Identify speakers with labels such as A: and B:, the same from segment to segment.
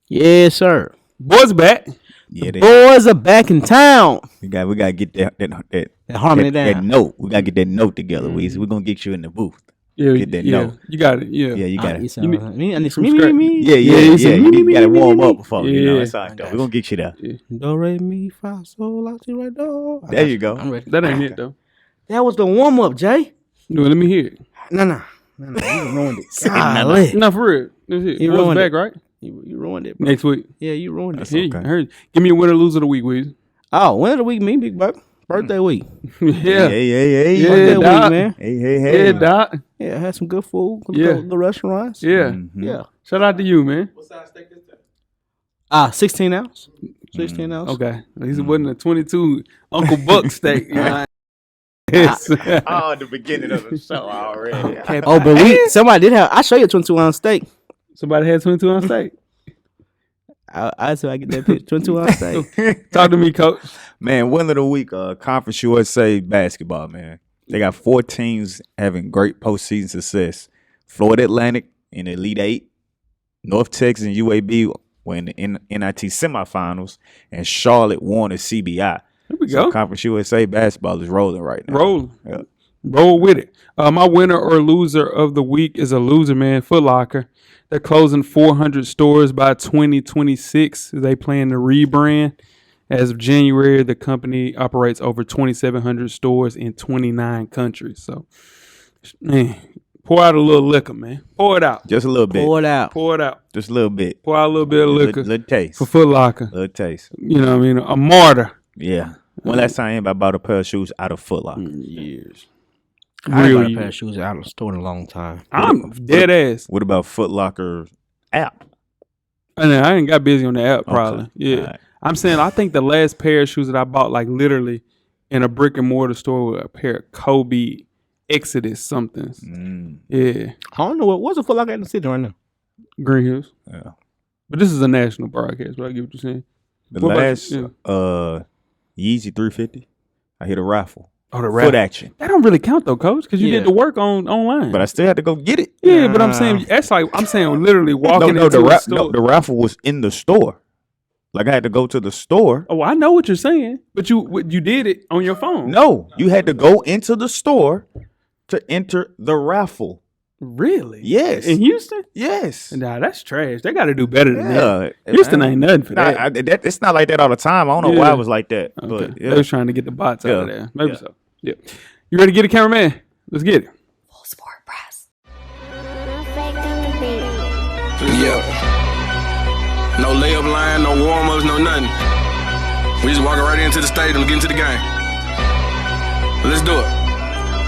A: Yes, sir.
B: Boys back.
C: Yeah,
A: Boys are back in town.
C: we gotta get that
A: harmony down.
C: That note. We gotta get that note together, Weezy. We're gonna get you in the booth.
B: Yeah,
C: Get that note.
B: You got it. Yeah,
C: Yeah, you got it.
A: I need some
B: from scratch.
A: me.
C: Yeah. You gotta warm up before.
B: Yeah.
C: You know, it's like that. We're gonna get you there.
A: Do, re, mi, fa, sol, la, si, re, do.
C: There you go.
A: I'm ready.
B: That ain't it though.
A: That was the warm up, Jay.
B: No, let me hear it.
A: No. You ruined it. Golly.
B: No, for real. Let's hear it.
A: You
B: Boys
A: ruined
B: back,
A: it.
B: right?
A: You ruined it, bro.
B: Next week.
A: Yeah, you ruined it.
B: Hey,
C: okay.
B: I heard. Give me a winner loser of the week, Weezy.
A: Oh, winner of the week, me, big baby. Birthday week.
B: Yeah.
C: Hey.
B: Yeah,
A: Birthday
B: Doc.
A: week, man.
C: Hey.
B: Yeah, Doc.
A: Yeah, I had some good food.
B: Yeah.
A: The restaurants.
B: Yeah.
A: Yeah.
B: Shout out to you, man.
A: 16 ounce. 16 ounce.
B: Okay. At least it wasn't a 22 Uncle Buck steak. You know? Yes.
C: Oh, the beginning of the show already.
A: Oh, but somebody did have. I show you a 22 ounce steak.
B: Somebody had 22 ounce steak.
A: I said I get that picture. 22 ounce steak.
B: Talk to me, coach.
C: Man, win of the week, Conference USA basketball, man. They got 4 teams having great postseason success. Florida Atlantic in the Elite 8, North Texas and UAB were in the NIT semifinals, and Charlotte won the CBI.
B: Here we
C: So
B: go.
C: Conference USA basketball is rolling right now.
B: Roll.
C: Yeah.
B: Roll with it. My winner or loser of the week is a loser, man. Foot Locker. They're closing 400 stores by 2026. They plan to rebrand. As of January, the company operates over 2,700 stores in 29 countries. So, man, pour out a little liquor, man. Pour it out.
C: Just a little bit.
A: Pour it out.
B: Pour it out.
C: Just a little bit.
B: Pour out a little bit of liquor
C: Little taste.
B: for Foot Locker.
C: Little taste.
B: You know what I mean? A martyr.
C: Yeah. When last time anybody bought a pair of shoes out of Foot Locker?
B: Years.
A: I ain't
B: Real
A: got a
B: years.
A: pair of shoes out of the store in a long time.
B: I'm dead ass.
C: What about Foot Locker app?
B: I ain't got busy on the app, probably.
C: Okay.
B: Yeah.
C: All right.
B: I'm saying I think the last pair of shoes that I bought, like literally in a brick and mortar store, were a pair of Kobe Exodus somethings. Yeah.
A: I don't know what's a Foot Locker in the city right now.
B: Green Hills.
C: Yeah.
B: But this is a national broadcast, but I get what you're saying.
C: The
B: What about
C: last
B: you?
C: Yeezy 350, I hit a raffle.
B: Oh, the
C: Foot action.
B: That don't really count though, coach, because you
A: Yeah.
B: did the work online.
C: But I still had to go get it.
B: yeah, but I'm saying that's like I'm saying literally walking
C: No,
B: into a store.
C: the raffle was in the store. Like I had to go to the store.
B: Oh, I know what you're saying, but you did it on your phone.
C: No, you had to go into the store to enter the raffle.
B: Really?
C: Yes.
B: In Houston?
C: Yes.
B: Nah, that's trash. They got to do better than that.
C: Yeah.
B: Houston ain't nothing for
C: Nah,
B: that.
C: it's not like that all the time. I don't know why
B: Yeah.
C: it was like that.
B: Okay.
C: But
B: They
C: yeah.
B: was trying to get the bots out of
C: Yeah.
B: there. Maybe
C: Yeah.
B: so. Yeah. You ready to get it, cameraman? Let's get it.
D: Full sport press.
E: Yeah. No layup line, no warm-ups, no nothing. We just walking right into the stadium and get into the game. Let's do it.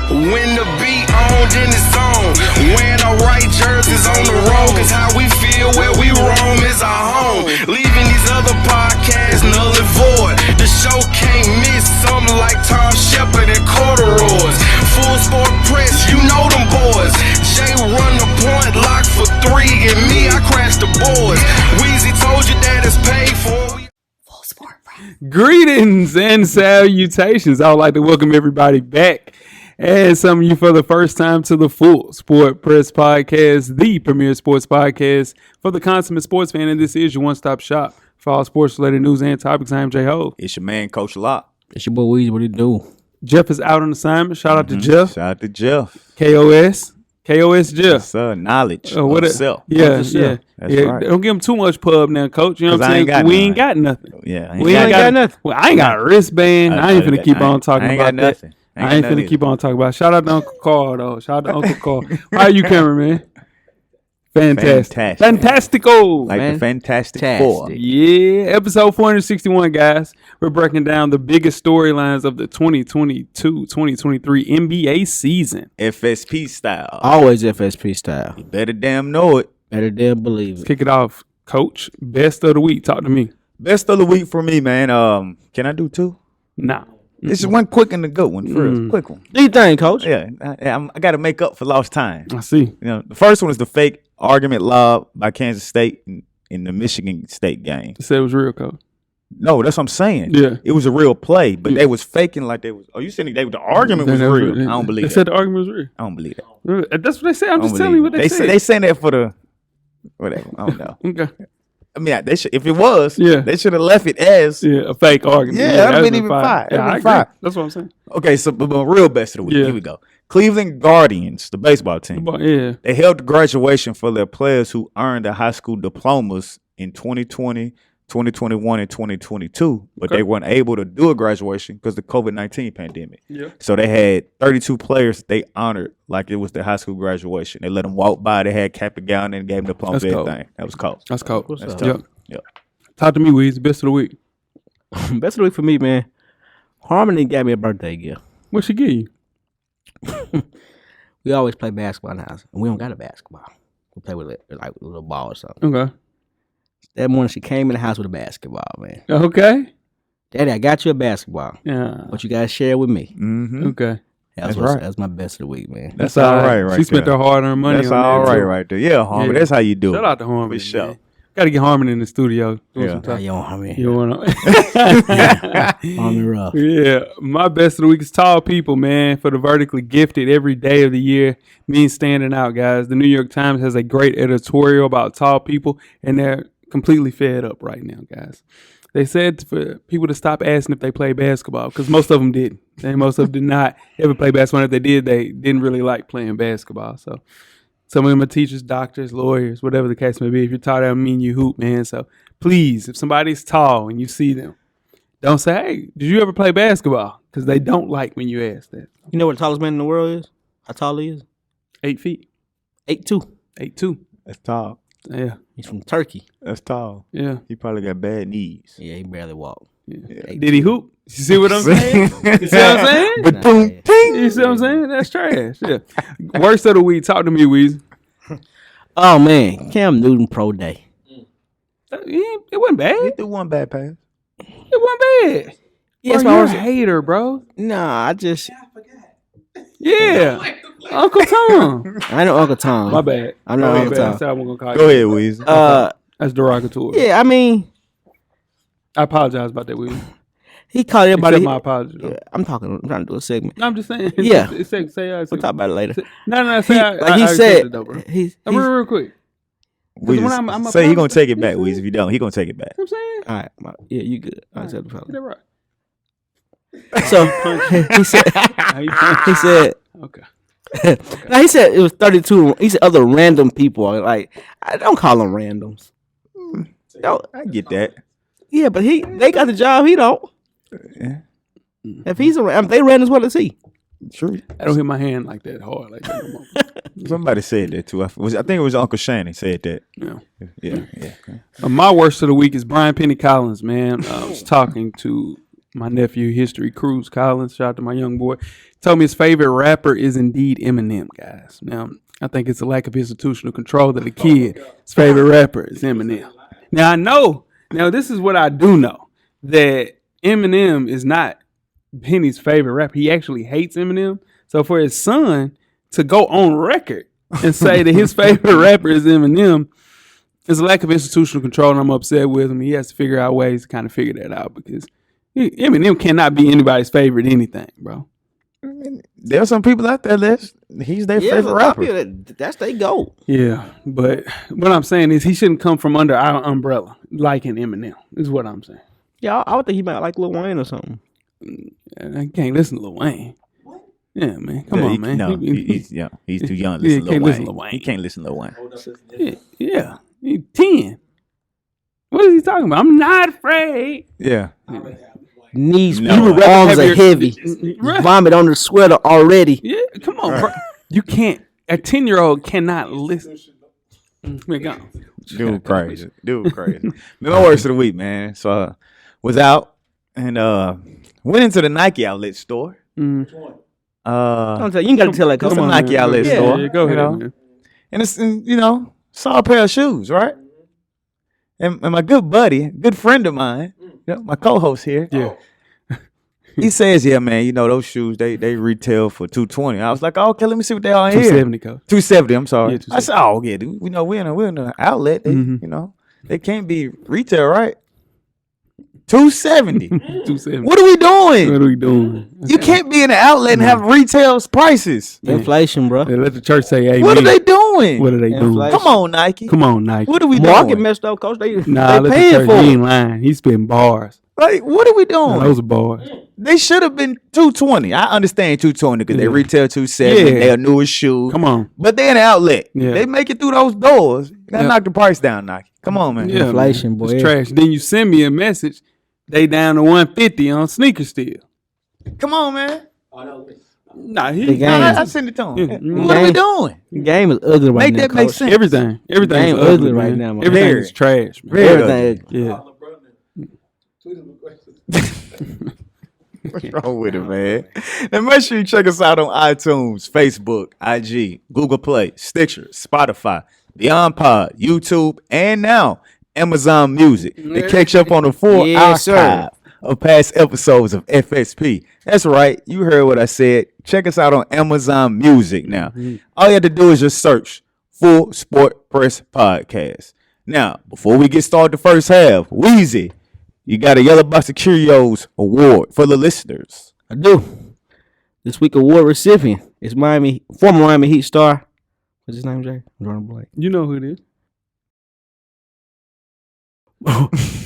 E: When the beat on, then it's on. When the right jerseys on the road, cause how we feel where we roam is our home. Leaving these other podcasts null and void. The show can't miss something like Tom Shepard and corduroys. Full sport press, you know them boys. Jay run the point, lock for 3, and me, I crash the boards. Weezy told you that it's paid for.
D: Full sport press.
B: Greetings and salutations. I would like to welcome everybody back, and some of you for the first time, to the Full Sport Press Podcast, the premier sports podcast for the consummate sports fan. And this is your one-stop shop for all sports-related news and topics. I am Jay Ho.
C: It's your man, Coach Locke.
A: It's your boy Weezy. What he do?
B: Jeff is out on assignment. Shout out to Jeff.
C: Shout out to Jeff.
B: KOS Jeff.
C: Sir, knowledge
B: What
C: of
B: a-
C: self.
B: Yeah,
A: Of
B: yeah,
A: self.
C: That's
B: yeah.
C: right.
B: Don't give him too much pub now, coach. You know what
C: 'Cause I
B: I'm saying?
C: ain't got
B: We
C: none.
B: ain't got nothing.
C: Yeah.
B: We ain't got nothing. Well, I ain't got a wristband. I ain't finna keep on talking
C: I ain't
B: about
C: got
B: that.
C: nothing.
B: I ain't finna keep on talking about it. Shout out to Uncle Carl, though. Shout out to Uncle Carl. How are you, cameraman? Fantastic. Fantastical.
C: Like the Fantastic
A: Fantastic.
C: Four.
B: Yeah, episode 461, guys. We're breaking down the biggest storylines of the 2022-2023 NBA season.
C: FSP style.
A: Always FSP style.
C: You better damn know it.
A: Better than believe it.
B: Kick it off, Coach. Best of the week. Talk to me.
C: Best of the week for me, man. Can I do 2?
B: Nah.
C: This is one quick and a good one first. Quick one.
A: Do you think, Coach?
C: Yeah, I got to make up for lost time.
B: I see.
C: You know, the first one is the fake argument lob by Kansas State in the Michigan State game.
B: You said it was real, Coach.
C: No, that's what I'm saying.
B: Yeah.
C: It was a real play, but they was faking like they was. Oh, you saying the argument was real? I don't believe
B: They
C: that.
B: said the argument was real.
C: I don't believe that.
B: That's what they said. I'm
C: I don't
B: just telling you what
C: believe
B: they
C: it.
B: said.
C: They saying that for the whatever. I don't know.
B: Okay.
C: I mean, they should, if it was,
B: Yeah.
C: they should have left it as.
B: a fake argument.
C: Yeah, that'd
B: that'd
C: been even fire.
B: Yeah,
C: That'd
B: I
C: been
B: agree.
C: fire.
B: That's what I'm saying.
C: Okay, so but real best of the week.
B: Yeah.
C: Here we go. Cleveland Guardians, the baseball team.
B: But, yeah.
C: They held the graduation for their players who earned their high school diplomas in 2020, 2021, and 2022, but
B: Okay.
C: they weren't able to do a graduation because of the COVID-19 pandemic.
B: Yeah.
C: So they had 32 players they honored like it was their high school graduation. They let them walk by. They had cap and gown and gave them diplomas and
B: That's cold.
C: everything. That was cool.
B: That's cool.
C: That's
A: up?
C: tough.
B: Yep.
C: Yep.
B: Talk to me, Weezy. Best of the week.
A: Best of the week for me, man. Harmony got me a birthday gift.
B: What she give you?
A: We always play basketball in the house, and we don't got a basketball. We play with like a little ball or something.
B: Okay.
A: That morning, she came in the house with a basketball, man.
B: Okay.
A: Daddy, I got you a basketball,
B: Yeah.
A: but you gotta share it with me.
C: Mm-hmm.
B: Okay.
C: That's right.
A: That's my best of the week, man.
C: That's all right,
B: She spent
C: there.
B: her hard-earned money
C: That's
B: on
C: all
B: that,
C: right,
B: too.
C: right there. Yeah, Harmony.
B: Yeah.
C: That's how you do
B: Shout
C: it.
B: out to Harmony.
C: For sure.
B: Man. Got to get Harmony in the studio.
C: Yeah.
A: Yo, Harmony.
B: You want to?
A: Harmony rough.
B: Yeah, my best of the week is tall people, man. For the vertically gifted, every day of the year means standing out, guys. The New York Times has a great editorial about tall people, and they're completely fed up right now, guys. They said for people to stop asking if they play basketball because most of them didn't. And most of them did not ever play basketball. If they did, they didn't really like playing basketball. So some of them are teachers, doctors, lawyers, whatever the case may be. If you're tall, that mean you hoop, man. So please, if somebody's tall and you see them, don't say, hey, did you ever play basketball? Because they don't like when you ask that.
A: You know what the tallest man in the world is? How tall he is?
B: 8 feet.
A: 8'2".
B: 8'2".
C: That's tall.
B: Yeah.
A: He's from Turkey.
C: That's tall.
B: Yeah.
C: He probably got bad knees.
A: Yeah, he barely walk.
B: Yeah. Did he hoop? You see what I'm saying? You see what I'm saying?
C: But boom,
A: yeah.
C: ting.
B: You see what I'm saying? That's trash. Yeah. Worst of the week. Talk to me, Weezy.
A: Oh man, Cam Newton pro day.
B: It wasn't bad.
C: He threw one bad pass.
B: It wasn't bad.
A: Yes,
B: Bro,
A: I
B: you're
A: was.
B: a hater, bro.
A: Nah, I just
B: Yeah. Uncle Tom.
A: I know Uncle Tom.
B: My bad.
A: I'm not
B: My
A: Uncle
B: bad.
A: Tom.
B: That's how I'm gonna call
C: Go
B: you.
C: ahead, Weezy.
B: That's derogatory.
A: Yeah, I mean,
B: I apologize about that, Weezy.
A: he called everybody.
B: Accept my apology. Though.
A: Yeah, I'm trying to do a segment.
B: No, I'm just saying.
A: Yeah.
B: Say
A: We'll talk about it later.
B: No.
A: He,
B: Say I
A: like he
B: accept
A: said,
B: it, though, bro.
A: he's
B: Real quick.
C: Weezy,
B: when I'm
C: say he gonna
B: apologizing.
C: take it back, Weezy. If you don't, he gonna take it back.
B: You know what I'm saying?
A: all right. Yeah, you good. I accept the
B: Get
A: problem.
B: that right.
A: So he said
B: Okay.
A: now he said it was 32. He said other random people. Like I don't call them randoms. Don't,
C: I get that.
A: yeah, but they got the job. He don't.
C: Yeah.
A: If he's around, if they randoms, what is he?
C: True.
B: I don't hit my hand like that hard like that no more.
C: Somebody said that too. I think it was Uncle Shannon said that.
B: Yeah.
C: Yeah.
B: My worst of the week is Brian Penny Collins, man. I was talking to my nephew, History Cruz Collins. Shout out to my young boy. He told me his favorite rapper is indeed Eminem, guys. Now, I think it's a lack of institutional control that the kid's favorite rapper is Eminem. Now, I know. Now, this is what I do know. That Eminem is not Penny's favorite rapper. He actually hates Eminem. So for his son to go on record and say that his favorite rapper is Eminem is a lack of institutional control, and I'm upset with him. He has to figure out ways to kind of figure that out because Eminem cannot be anybody's favorite anything, bro.
C: There are some people out there he's their favorite rapper.
A: That's they go.
B: Yeah, but what I'm saying is he shouldn't come from under our umbrella like an Eminem, is what I'm saying.
A: Yeah, I would think he might like Lil Wayne or something.
B: I can't listen to Lil Wayne. Yeah, man. Come on, man.
C: No, he's too young to
B: Yeah,
C: listen to
B: can't
C: Lil
B: listen to
C: Wayne.
B: Lil Wayne.
C: He can't listen to Lil Wayne.
B: Yeah. He's 10. What is he talking about? I'm not afraid.
C: Yeah.
A: Knees,
C: No.
A: arms are heavy.
B: Right.
A: Vomit on the sweater already.
B: Yeah, come on, bro. You can't. A 10-year-old cannot listen. Man, go on.
C: Dude crazy. My worst of the week, man. So was out and went into the Nike outlet store.
A: Don't tell you ain't got to tell that.
C: Come
A: Come
C: on,
A: on,
C: Nike outlet
A: Yeah.
C: store.
B: Yeah, go ahead,
C: you know?
B: man.
C: And it's saw a pair of shoes, right? And my good buddy, good friend of mine, my co-host here.
B: Yeah.
C: He says, "Yeah, man, those shoes they retail for $220." I was like, "Oh, okay, let me see what they are here."
B: 270, coach.
C: $270. I'm sorry.
B: Yeah,
C: I said, "Oh, yeah, dude, we're in the outlet. They, they can't be retail, right?" $270.
B: 270.
C: What are we doing?
B: What are we doing?
C: You can't be in the outlet and have retail prices.
A: Inflation, bro.
B: Yeah, let the church say amen.
C: What are they doing? doing?
B: What are they doing?
A: Inflation.
C: Come on, Nike.
B: Come on, Nike.
C: What are we
A: Market
C: doing?
A: messed up, coach. They
B: Nah,
A: they
B: let
A: paying
B: the
A: for
B: He
A: it.
B: ain't lying. He's spitting bars.
C: Like, what are we doing?
B: Nah, those are bars.
C: They should have been 220. I understand 220 because they
B: Yeah.
C: retail 270.
B: Yeah.
C: They're a newest shoe.
B: Come on.
C: But they're an outlet.
B: Yeah.
C: They make it through those doors. You gotta
B: Yeah.
C: knock the price down, Nike. Come on, man.
B: Yeah,
A: Inflation,
B: man.
A: boy.
B: It's trash. Then you send me a message. They down to 150 on sneakers still.
C: Come on, man.
B: Nah, he
A: The game.
C: I send it to him.
B: Yeah.
C: What are we doing?
A: The game is ugly right
C: Make
A: now.
C: that make
A: coach.
C: sense.
B: everything. Everything's
A: Game
B: ugly,
A: ugly right
B: man.
A: now, man.
B: Everything
C: Very.
B: is trash, man.
C: Very
A: Everything.
B: Yeah.
C: What's wrong with it, man? Now make sure you check us out on iTunes, Facebook, IG, Google Play, Stitcher, Spotify, Beyond Pod, YouTube, and now Amazon Music to catch up on the full
A: Yes, sir.
C: archive of past episodes of FSP. That's right. You heard what I said. Check us out on Amazon Music now. All you have to do is just search Full Sport Press Podcast. Now, before we get started the first half, Weezy, you got a Yellow Box of Curios award for the listeners.
A: I do. This week award recipient is former Miami Heat star. What's his name, Jay? I'm drawing a blank.
B: You know who it is.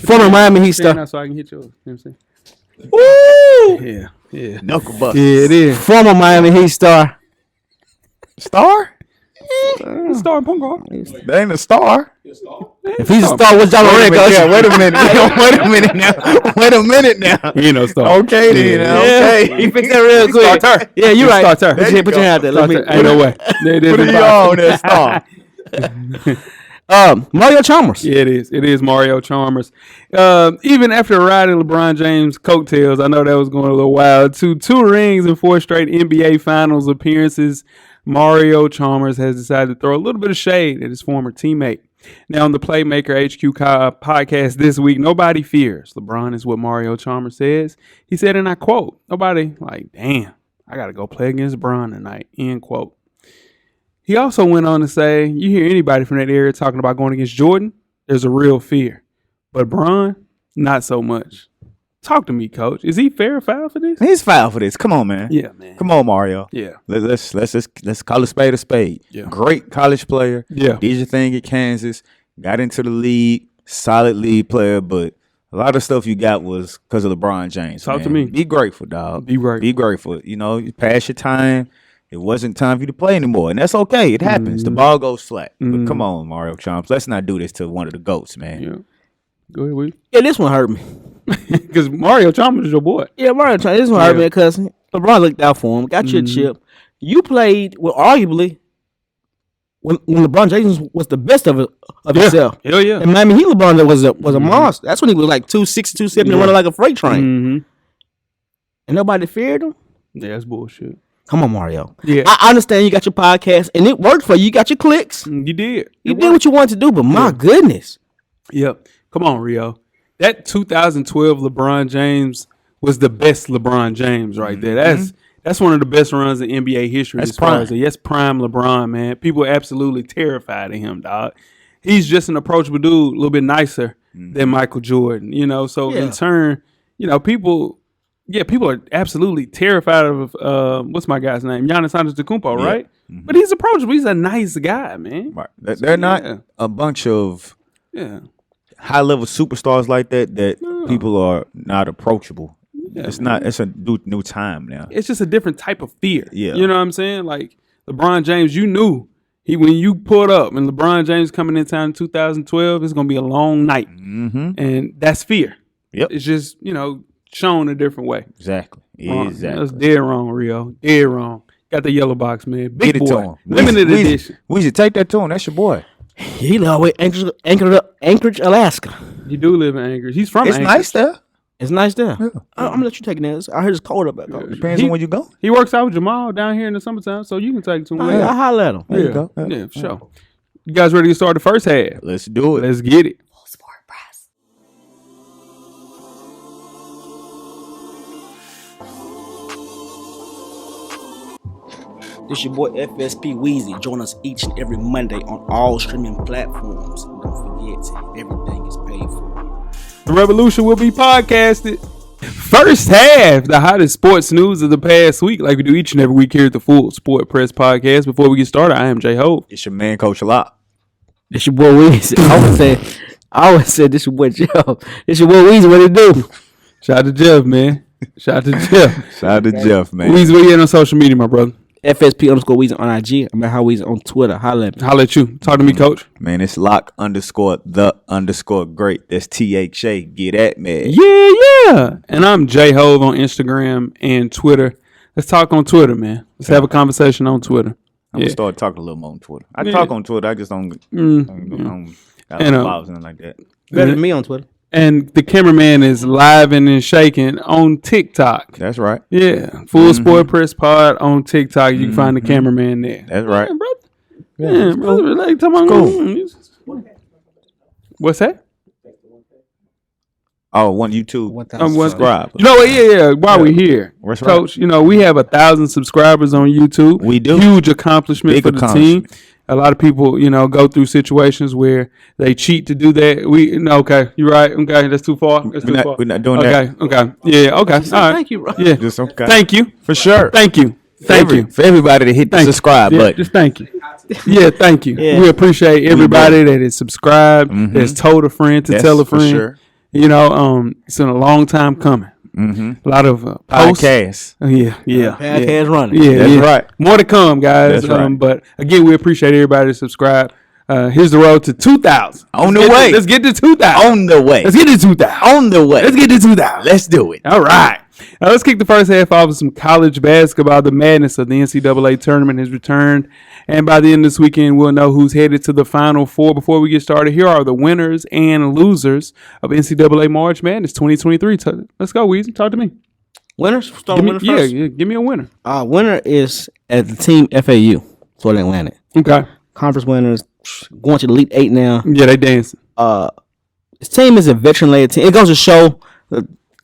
A: Former Miami Heat
B: Stand
A: star.
B: out so I can hit yours. You know what I'm
A: Woo!
B: saying? Yeah.
C: Knuckle bust.
B: Yeah, it is.
A: Former Miami Heat star.
C: Star?
B: Starting point guard.
C: That ain't a star.
A: If he's a star, what's John Moran, coach?
C: Yeah, wait a minute. Wait a minute now.
B: You know, star.
C: Okay then.
A: Yeah, he
C: Okay.
A: fixed that real quick.
B: Starter.
A: Yeah, you're right.
B: Starter.
A: Put your hand out there. Let me.
B: Ain't no way.
C: Put it on that star.
A: Mario Chalmers.
B: Yeah, it is. It is Mario Chalmers. Even after riding LeBron James' coattails, I know that was going a little wild. To 2 rings and 4 straight NBA Finals appearances, Mario Chalmers has decided to throw a little bit of shade at his former teammate. Now, on the Playmaker HQ podcast this week, nobody fears LeBron is what Mario Chalmers says. He said, and I quote, nobody like, damn, I got to go play against Bron tonight, end quote. He also went on to say, you hear anybody from that area talking about going against Jordan, there's a real fear. But Bron, not so much. Talk to me, coach. Is he fair or foul for this?
C: He's foul for this. Come on, man.
B: Yeah, man.
C: Come on, Mario.
B: Yeah.
C: Let's call a spade a spade.
B: Yeah.
C: Great college player.
B: Yeah.
C: Did your thing at Kansas. Got into the league. Solid league player, but a lot of stuff you got was because of LeBron James.
B: Talk to
C: man.
B: me.
C: Be grateful, dog.
B: Be grateful.
C: Be grateful. You know, you passed your time. It wasn't time for you to play anymore, and that's okay. It happens. The ball goes flat. But come on, Mario Chalmers. Let's not do this to one of the GOATs, man.
B: Yeah. Go ahead, Will.
A: Yeah, this one hurt me.
B: Because Mario Chalmers is your boy.
A: Yeah, Mario Chalmers. This one hurt me because LeBron looked out for him. Got you a chip. You played, well, arguably, when LeBron James was the best of himself.
B: Hell yeah.
A: And Miami Heat LeBron was a monster. That's when he was like 260, 270, running like a freight train.
B: Mm-hmm.
A: And nobody feared him.
B: Yeah, that's bullshit.
A: Come on, Mario.
B: Yeah.
A: I understand you got your podcast, and it worked for you. You got your clicks.
B: You did.
A: You did what you wanted to do, but my goodness.
B: Yep. Come on, Rio. That 2012 LeBron James was the best LeBron James right there. That's one of the best runs in NBA history.
C: That's
B: as far
C: prime.
B: as yes, prime LeBron, man. People are absolutely terrified of him, dog. He's just an approachable dude, a little bit nicer than Michael Jordan, you know. So in turn, you know, people are absolutely terrified of what's my guy's name? Giannis Antetokounmpo, right? But he's approachable. He's a nice guy, man.
C: Right. They're not a bunch of high-level superstars like that people are not approachable.
B: Yeah,
C: it's not. It's a new time now.
B: It's just a different type of fear.
C: Yeah.
B: You know what I'm saying? Like LeBron James, you knew when you pulled up and LeBron James coming in town in 2012, it's gonna be a long night, and that's fear.
C: Yep.
B: It's just shown a different way.
C: Exactly.
B: Wrong.
C: Exactly.
B: That's dead wrong, Rio. Dead wrong. Got the yellow box, man. Big
C: Get it
B: boy.
C: to him.
B: Limited edition.
C: We should take that to him. That's your boy.
A: He always Anchorage, Alaska.
B: You do live in Anchorage. He's from
C: It's
B: Anchorage.
C: nice there.
A: It's nice there. I'm gonna let you take it now. I heard it's cold up there. Coach.
C: Depends on where you go.
B: He works out with Jamal down here in the summertime, so you can take it to him.
A: I holler at him.
C: There you go.
B: Yeah, for sure. You guys ready to start the first half?
C: Let's do it.
B: Let's get it.
D: Full Sport Press.
A: This your boy FSP Weezy. Join us each and every Monday on all streaming platforms. Don't forget, everything is paid for.
B: The revolution will be podcasted. First half, the hottest sports news of the past week, like we do each and every week here at the Full Sport Press Podcast. Before we get started, I am J Ho.
C: It's your man, Coach Locke.
A: It's your boy Weezy. I always said this your boy Jeff. This your boy Weezy. What it do?
B: Shout out to Jeff, man. Shout out to Jeff.
C: Shout out to Jeff, man.
B: Weezy, where you at on social media, my brother?
A: FSP _ Weezy on IG. I'm at how Weezy on Twitter. Holla at me.
B: Holla at you. Talk to me, Coach.
C: Man, it's Locke _ great. That's THA. Get at me.
B: Yeah. And I'm J Hove on Instagram and Twitter. Let's talk on Twitter, man. Let's have a conversation on Twitter.
C: I'm gonna start talking a little more on Twitter. I talk on Twitter. I just don't got something like that.
A: Better than me on Twitter.
B: And the cameraman is live and shaking on TikTok.
C: That's right.
B: Yeah. Full Sport Press Pod on TikTok. You can find the cameraman there.
C: That's right.
B: Yeah, brother. Yeah, brother. Like, come on. What's that?
C: Oh, YouTube.
A: 1,000
C: subscribe.
B: You know what? Yeah. While we're here,
C: That's right.
B: Coach, you know, we have 1,000 subscribers on YouTube.
C: We do.
B: Huge accomplishment
C: Big
B: for the team. A lot of people, you know, go through situations where they cheat to do that. Okay, you're right. Okay, that's too far.
C: We're not doing that.
B: Okay. Yeah, okay. All right.
A: Thank you, bro.
B: Yeah.
C: Just okay.
B: Thank you.
C: For sure.
B: Thank you.
C: For everybody to hit the subscribe
B: Yeah,
C: button.
B: just thank you. Yeah, thank you.
A: Yeah.
B: We appreciate everybody that is subscribed, that's told a friend to
C: Yes,
B: tell a
C: for
B: friend.
C: sure.
B: You know, it's been a long time coming. A lot of posts.
C: Podcast.
B: Yeah.
A: running.
B: Yeah,
C: That's right.
B: More to come, guys.
C: That's right.
B: But again, we appreciate everybody to subscribe. Here's the road to 2,000.
C: On the way.
B: Let's get to 2,000.
C: On the way.
B: Let's get to 2,000.
C: On the way.
B: Let's get to 2,000.
C: Let's do it.
B: All right. Now let's kick the first half off with some college basketball. The madness of the NCAA tournament has returned. And by the end of this weekend, we'll know who's headed to the Final Four. Before we get started, here are the winners and losers of NCAA March Madness 2023. Let's go, Weezy. Talk to me.
A: Winners? Start with winners first.
B: Yeah, give me a winner.
A: Winner is at the team FAU, Florida Atlantic.
B: Okay.
A: Conference winners, going to the Elite 8 now.
B: Yeah, they dancing.
A: This team is a veteran-led team. It goes to show,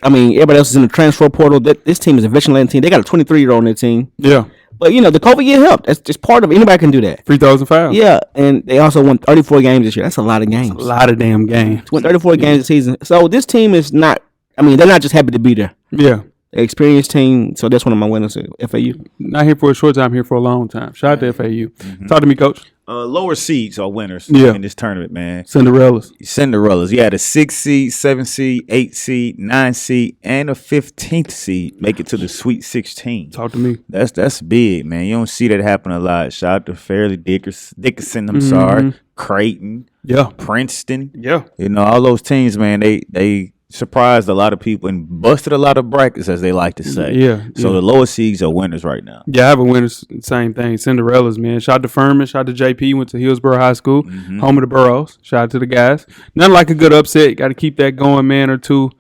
A: everybody else is in the transfer portal. This team is a veteran-led team. They got a 23-year-old on their team.
B: Yeah.
A: But, the COVID year helped. That's just part of it. Anybody can do that.
B: Free throws and fouls.
A: Yeah, and they also won 34 games this year. That's a lot of games.
B: A lot of damn games.
A: Won 34 games this season. So this team is not, they're not just happy to be there.
B: Yeah.
A: They're experienced team. So that's one of my winners at FAU.
B: Not here for a short time, here for a long time. Shout out to FAU. Talk to me, Coach.
C: Lower seeds are winners
B: in
C: this tournament, man.
B: Cinderellas.
C: You had a 6 seed, 7 seed, 8 seed, 9 seed, and a 15th seed make it to the Sweet 16.
B: Talk to me.
C: That's big, man. You don't see that happen a lot. Shout out to Fairleigh Dickinson, Creighton, Princeton.
B: Yeah.
C: All those teams, man, they surprised a lot of people and busted a lot of brackets, as they like to say.
B: Yeah.
C: So the lower seeds are winners right now.
B: Yeah, I have a winner. Same thing. Cinderellas, man. Shout out to Furman. Shout out to JP. Went to Hillsborough High School. Home of the Burrows. Shout out to the guys. Nothing like a good upset. Got to keep that going, man, or two.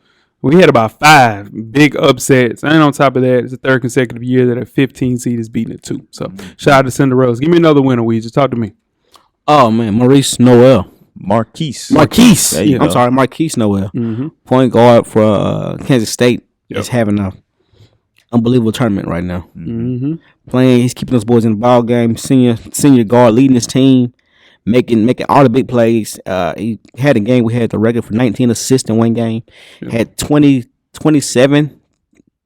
B: We had about 5 big upsets. And on top of that, it's the 3rd consecutive year that a 15 seed is beating a 2. So shout out to Cinderellas. Give me another winner, Weezy. Talk to me.
A: Oh, man. Maurice Noel.
C: Marquise.
A: I'm sorry, Marquise Noel. Point guard for Kansas State is having an unbelievable tournament right now. Playing, he's keeping those boys in the ball game. Senior guard, leading his team, making all the big plays. He had a game. We had the record for 19 assists in one game. Had 27.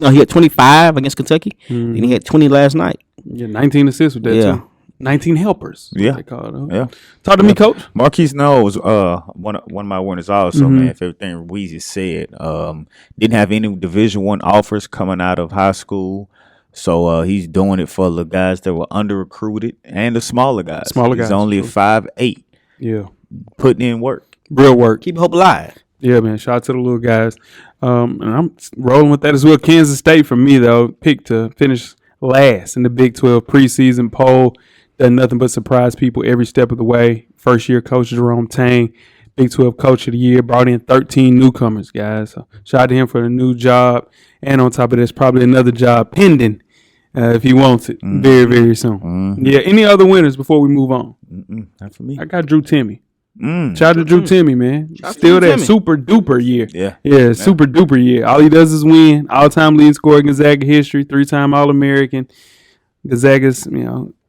A: No, he had 25 against Kentucky, and he had 20 last night.
B: Yeah, 19 assists with that too. 19 helpers.
C: Yeah.
B: They call it,
C: Yeah.
B: Talk to me, Coach.
C: Marquise Noel was one of my winners also, man. If everything Weezy said, didn't have any Division I offers coming out of high school, so he's doing it for the guys that were under recruited and the smaller guys. He's only a 5'8".
B: Yeah,
C: putting in work,
B: real work.
A: Keep hope alive.
B: Yeah, man. Shout out to the little guys. And I'm rolling with that as well. Kansas State for me though, picked to finish last in the Big 12 preseason poll. Done nothing but surprise people every step of the way. First year coach Jerome Tang, Big 12 Coach of the Year, brought in 13 newcomers, guys. So shout out to him for the new job. And on top of this, probably another job pending if he wants it very, very soon. Yeah, any other winners before we move on?
C: Not for me.
B: I got Drew Timme. Shout out to Drew Timme, man. Still that super duper year. Yeah, super duper year. All he does is win. All-time lead scorer in Gonzaga history, 3-time All-American. Gonzaga's,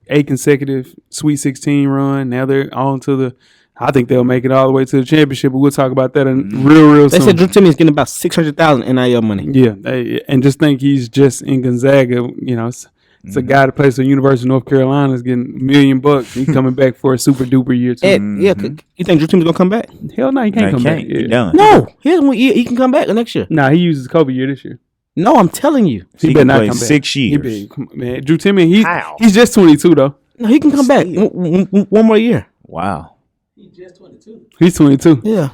B: 8 consecutive Sweet 16 run. Now they're on to I think they'll make it all the way to the championship, but we'll talk about that in real
A: They
B: soon.
A: said Drew Timme is getting about $600,000 NIL money.
B: Yeah, and just think he's just in Gonzaga. You know, it's a guy that plays at the University of North Carolina is getting $1 million. He's coming back for a super duper year too.
A: Yeah, you think Drew Timme's gonna come back?
B: Hell no, he can't come back.
C: He done.
A: No, he can come back next year.
B: Nah, he uses COVID year this year.
A: No, I'm telling you.
C: He
B: better
C: can
B: not
C: play
B: come back.
C: 6
B: He
C: years.
B: man, Drew Timme,
C: How?
B: he's just 22 though.
A: No, he can come back one more year.
C: Wow.
B: He's 22.
A: Yeah.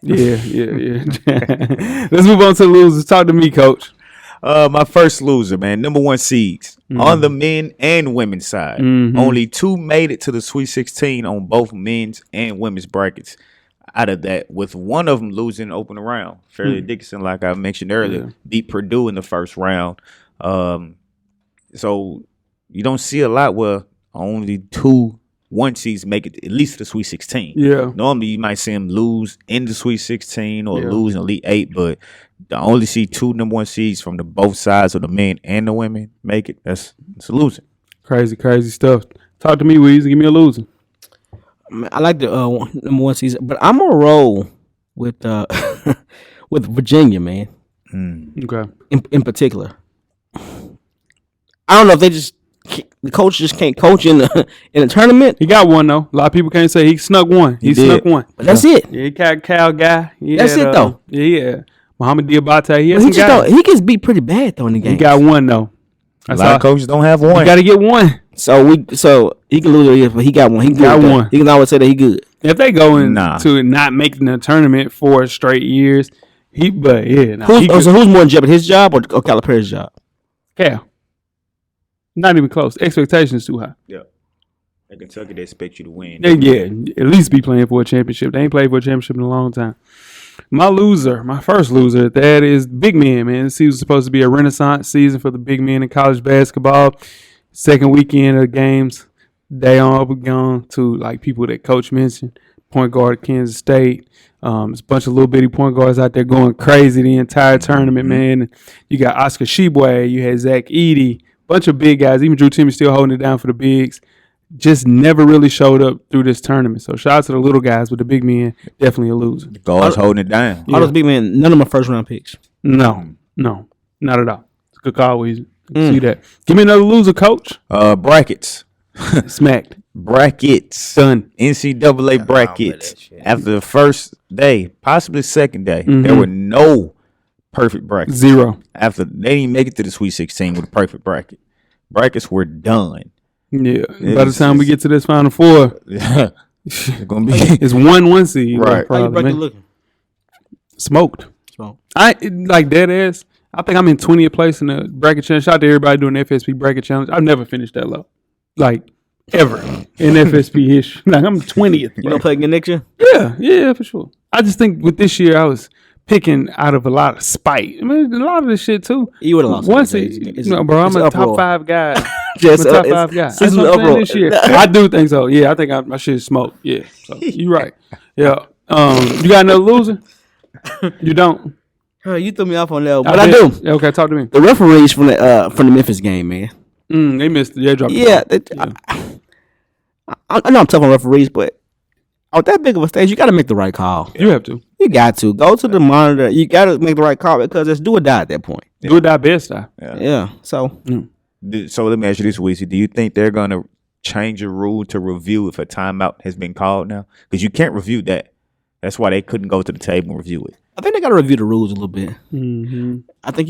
B: Yeah. Let's move on to the losers. Talk to me, Coach.
C: My first loser, man. Number 1 seeds on the men and women's side. Only 2 made it to the Sweet 16 on both men's and women's brackets. Out of that, with one of them losing open round, Fairleigh Dickinson, like I mentioned earlier, beat Purdue in the first round. So you don't see a lot where only 2 1 seeds make it at least to the Sweet 16.
B: Yeah.
C: Normally you might see them lose in the Sweet 16 or lose in Elite 8, but I only see 2 number 1 seeds from the both sides of the men and the women make it. It's a loser.
B: Crazy stuff. Talk to me, Weezy. Give me a loser.
A: I like the number 1 season, but I'm gonna roll with with Virginia, man.
B: Okay.
A: In particular, I don't know if the coach just can't coach in a tournament.
B: He got one though. A lot of people can't say he snuck one. He snuck one.
A: But that's it.
B: Yeah, he got Cal guy.
A: That's it, though.
B: Yeah. Muhammad Diabate. He has
A: But
B: some guys.
A: he gets beat pretty bad though in the game.
B: He got one though.
C: A lot of coaches don't have one.
B: You got to get one.
A: So he can lose it, but he got one. He
B: got
A: good,
B: one.
A: He can always say that he good.
B: If they go into not making the tournament 4 straight years,
A: Who's more in jeopardy, his job or Calipari's job?
B: Cal. Not even close. Expectations too high.
C: Yeah. At Kentucky, they expect you to win.
B: At least be playing for a championship. They ain't played for a championship in a long time. My first loser, that is big men, man. This season was supposed to be a renaissance season for the big men in college basketball. Second weekend of the games, they all gone to like people that Coach mentioned. Point guard at Kansas State. There's a bunch of little bitty point guards out there going crazy the entire tournament, man. You got Oscar Shibwe, you had Zach Edey, bunch of big guys. Even Drew Timme still holding it down for the bigs. Just never really showed up through this tournament. So shout out to the little guys, but the big men definitely a loser.
C: The guards holding it down.
A: All those big men, none of them are first round picks.
B: No, not at all. It's a good call, Weezy. See that. Give me another loser, Coach.
C: Brackets.
B: Smacked.
C: Brackets.
B: Done.
C: NCAA brackets. After the first day, possibly second day, there were no perfect brackets.
B: 0.
C: After they didn't make it to the Sweet 16 with a perfect bracket. Brackets were done.
B: Yeah. By the time we get to this Final Four,
C: it's gonna be
B: it's 1 seed.
C: Right.
A: How you bracket looking?
B: Smoked. Like dead ass. I think I'm in 20th place in the bracket challenge. Shout out to everybody doing the FSP bracket challenge. I've never finished that low. Like, ever in FSP history. Like, I'm 20th.
A: You gonna play again next year?
B: Yeah, for sure. I just think with this year, I was picking out of a lot of spite. I mean, a lot of this shit, too.
A: You would have lost.
B: Once bro, I'm a top 5 guy.
A: Just
B: I'm a top 5 guy. That's what I'm saying this year. I do think so. Yeah, I think my shit is smoked. Yeah, so you're right. Yeah. You got another loser? You don't?
A: You threw me off on that, but I do.
B: Okay, talk to me.
A: The referees from the Memphis game, man.
B: They missed it. They dropped
A: it. I know I'm tough on referees, but on that big of a stage, you got to make the right call.
B: You have to.
A: You got to. Go to the monitor. You got to make the right call because it's do or die at that point.
B: Do or die, best die.
A: Yeah. So.
C: So let me ask you this, Weezy. Do you think they're going to change a rule to review if a timeout has been called now? Because you can't review that. That's why they couldn't go to the table and review it.
A: I think they got to review the rules a little bit. I think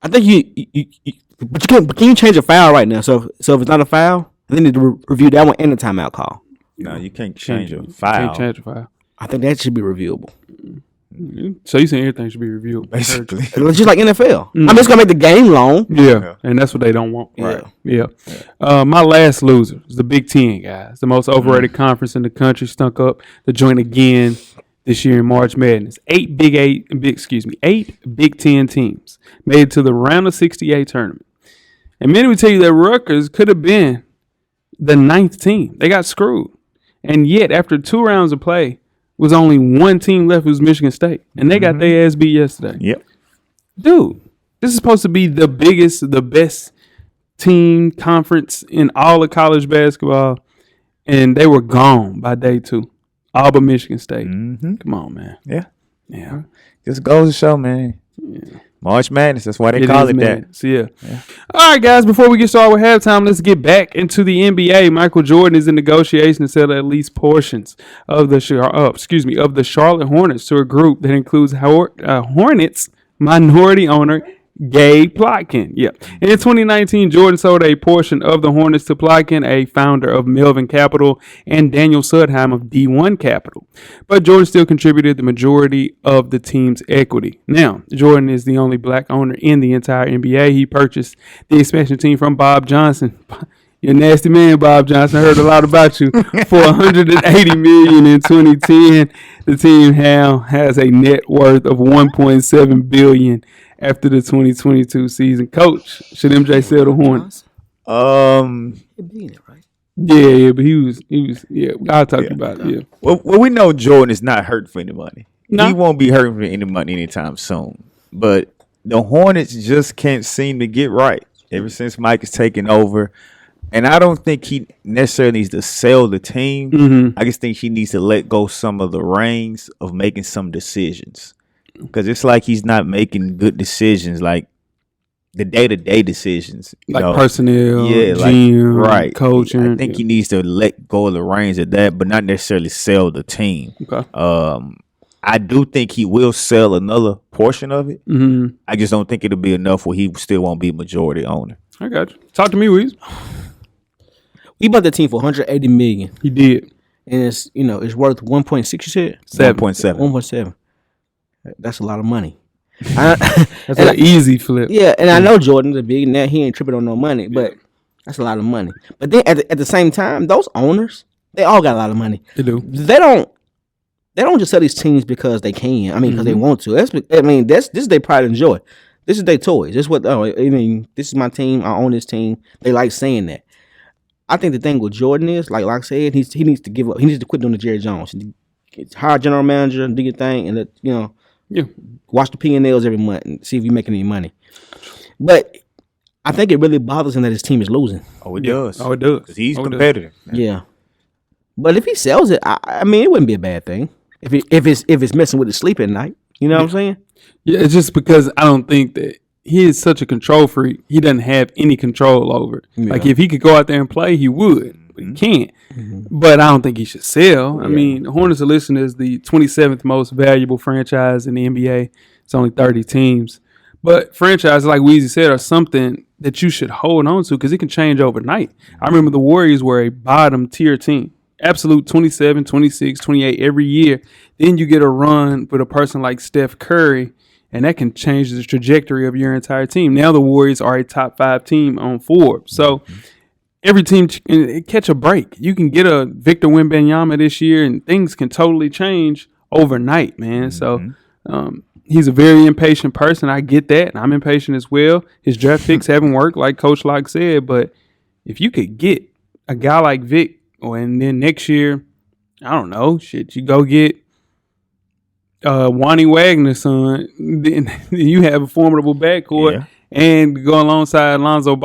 A: but can you change a foul right now? So if it's not a foul, then they need to review that one and the timeout call.
C: No, you can't change a foul.
B: Can't change a foul.
A: I think that should be reviewable.
B: So you saying everything should be reviewed,
C: basically?
A: Just like NFL. I mean, it's gonna make the game long.
B: Yeah, and that's what they don't want.
A: Right.
B: Yeah. My last loser is the Big Ten, guys. The most overrated conference in the country. Stunk up the joint again this year in March Madness. 8 Big Ten teams made it to the round of 68 tournament. And many would tell you that Rutgers could have been the 9th team. They got screwed. And yet, after 2 rounds of play, was only 1 team left, was Michigan State. And they got their ass beat yesterday.
C: Yep.
B: Dude, this is supposed to be the biggest, the best team conference in all of college basketball. and they were gone by day 2. All but Michigan State.
C: Mm-hmm.
B: Come on, man.
C: Yeah. Just goes to show, man. Yeah. March Madness. That's why they call it that.
B: So, yeah. All right, guys. Before we get started with halftime, let's get back into the NBA. Michael Jordan is in negotiation to sell at least portions of the Charlotte Hornets to a group that includes Hornets minority owner Gabe Plotkin. Yeah. In 2019, Jordan sold a portion of the Hornets to Plotkin, a founder of Melvin Capital, and Daniel Sudheim of D1 Capital. But Jordan still contributed the majority of the team's equity. Now, Jordan is the only black owner in the entire NBA. He purchased the expansion team from Bob Johnson. You're a nasty man, Bob Johnson. I heard a lot about you. For $180 million in 2010, the team now has a net worth of $1.7 billion after the 2022 season. Coach, should MJ sell the Hornets?
A: Right?
B: Yeah, but he was. I'll talk about it. Yeah.
C: Well, we know Jordan is not hurting for any money.
B: No.
C: He won't be hurting for any money anytime soon. But the Hornets just can't seem to get right ever since Mike has taken over. And I don't think he necessarily needs to sell the team. Mm-hmm. I just think he needs to let go some of the reins of making some decisions. Because it's like he's not making good decisions, like the day-to-day decisions.
B: Like personnel, GM,
C: right.
B: coaching.
C: I think he needs to let go of the reins of that, but not necessarily sell the team.
B: Okay.
C: I do think he will sell another portion of it.
B: Mm-hmm.
C: I just don't think it'll be enough where he still won't be majority owner.
B: I got you. Talk to me, Weezy.
A: We bought the team for $180 million.
B: He did.
A: And it's worth 1.6, you said?
C: 7.7.
A: 1.7. That's a lot of money.
B: That's an easy flip.
A: Yeah, and I know Jordan's a big net. He ain't tripping on no money, but that's a lot of money. But then at the same time, those owners, they all got a lot of money.
B: They do.
A: They don't just sell these teams because they can. I mean, because they want to. This is their pride and joy. This is their toys. This is my team. I own this team. They like saying that. I think the thing with Jordan is, like I said, he needs to give up. He needs to quit doing the Jerry Jones. Hire a general manager, do your thing, and watch the P&Ls every month and see if you're making any money. But I think it really bothers him that his team is losing.
C: Oh, it does.
B: Oh, it does.
C: Because he's competitive.
A: Yeah. But if he sells it, I mean, it wouldn't be a bad thing. If it's messing with his sleep at night. You know what I'm saying?
B: Yeah, it's just because I don't think that he is such a control freak. He doesn't have any control over it. Yeah. Like, if he could go out there and play, he would. But he can't. Mm-hmm. But I don't think he should sell. Yeah. I mean, the Hornets are listed as the 27th most valuable franchise in the NBA. It's only 30 teams. But franchises, like Weezy said, are something that you should hold on to because it can change overnight. I remember the Warriors were a bottom tier team. Absolute 27, 26, 28 every year. Then you get a run with a person like Steph Curry, and that can change the trajectory of your entire team. Now the Warriors are a top 5 team on Forbes. So every team can catch a break. You can get a Victor Wembanyama this year, and things can totally change overnight, man. So he's a very impatient person. I get that, and I'm impatient as well. His draft picks haven't worked, like Coach Locke said. But if you could get a guy like Vic, and then next year, I don't know, you go get Wani Wagner's son, then you have a formidable backcourt and go alongside Melo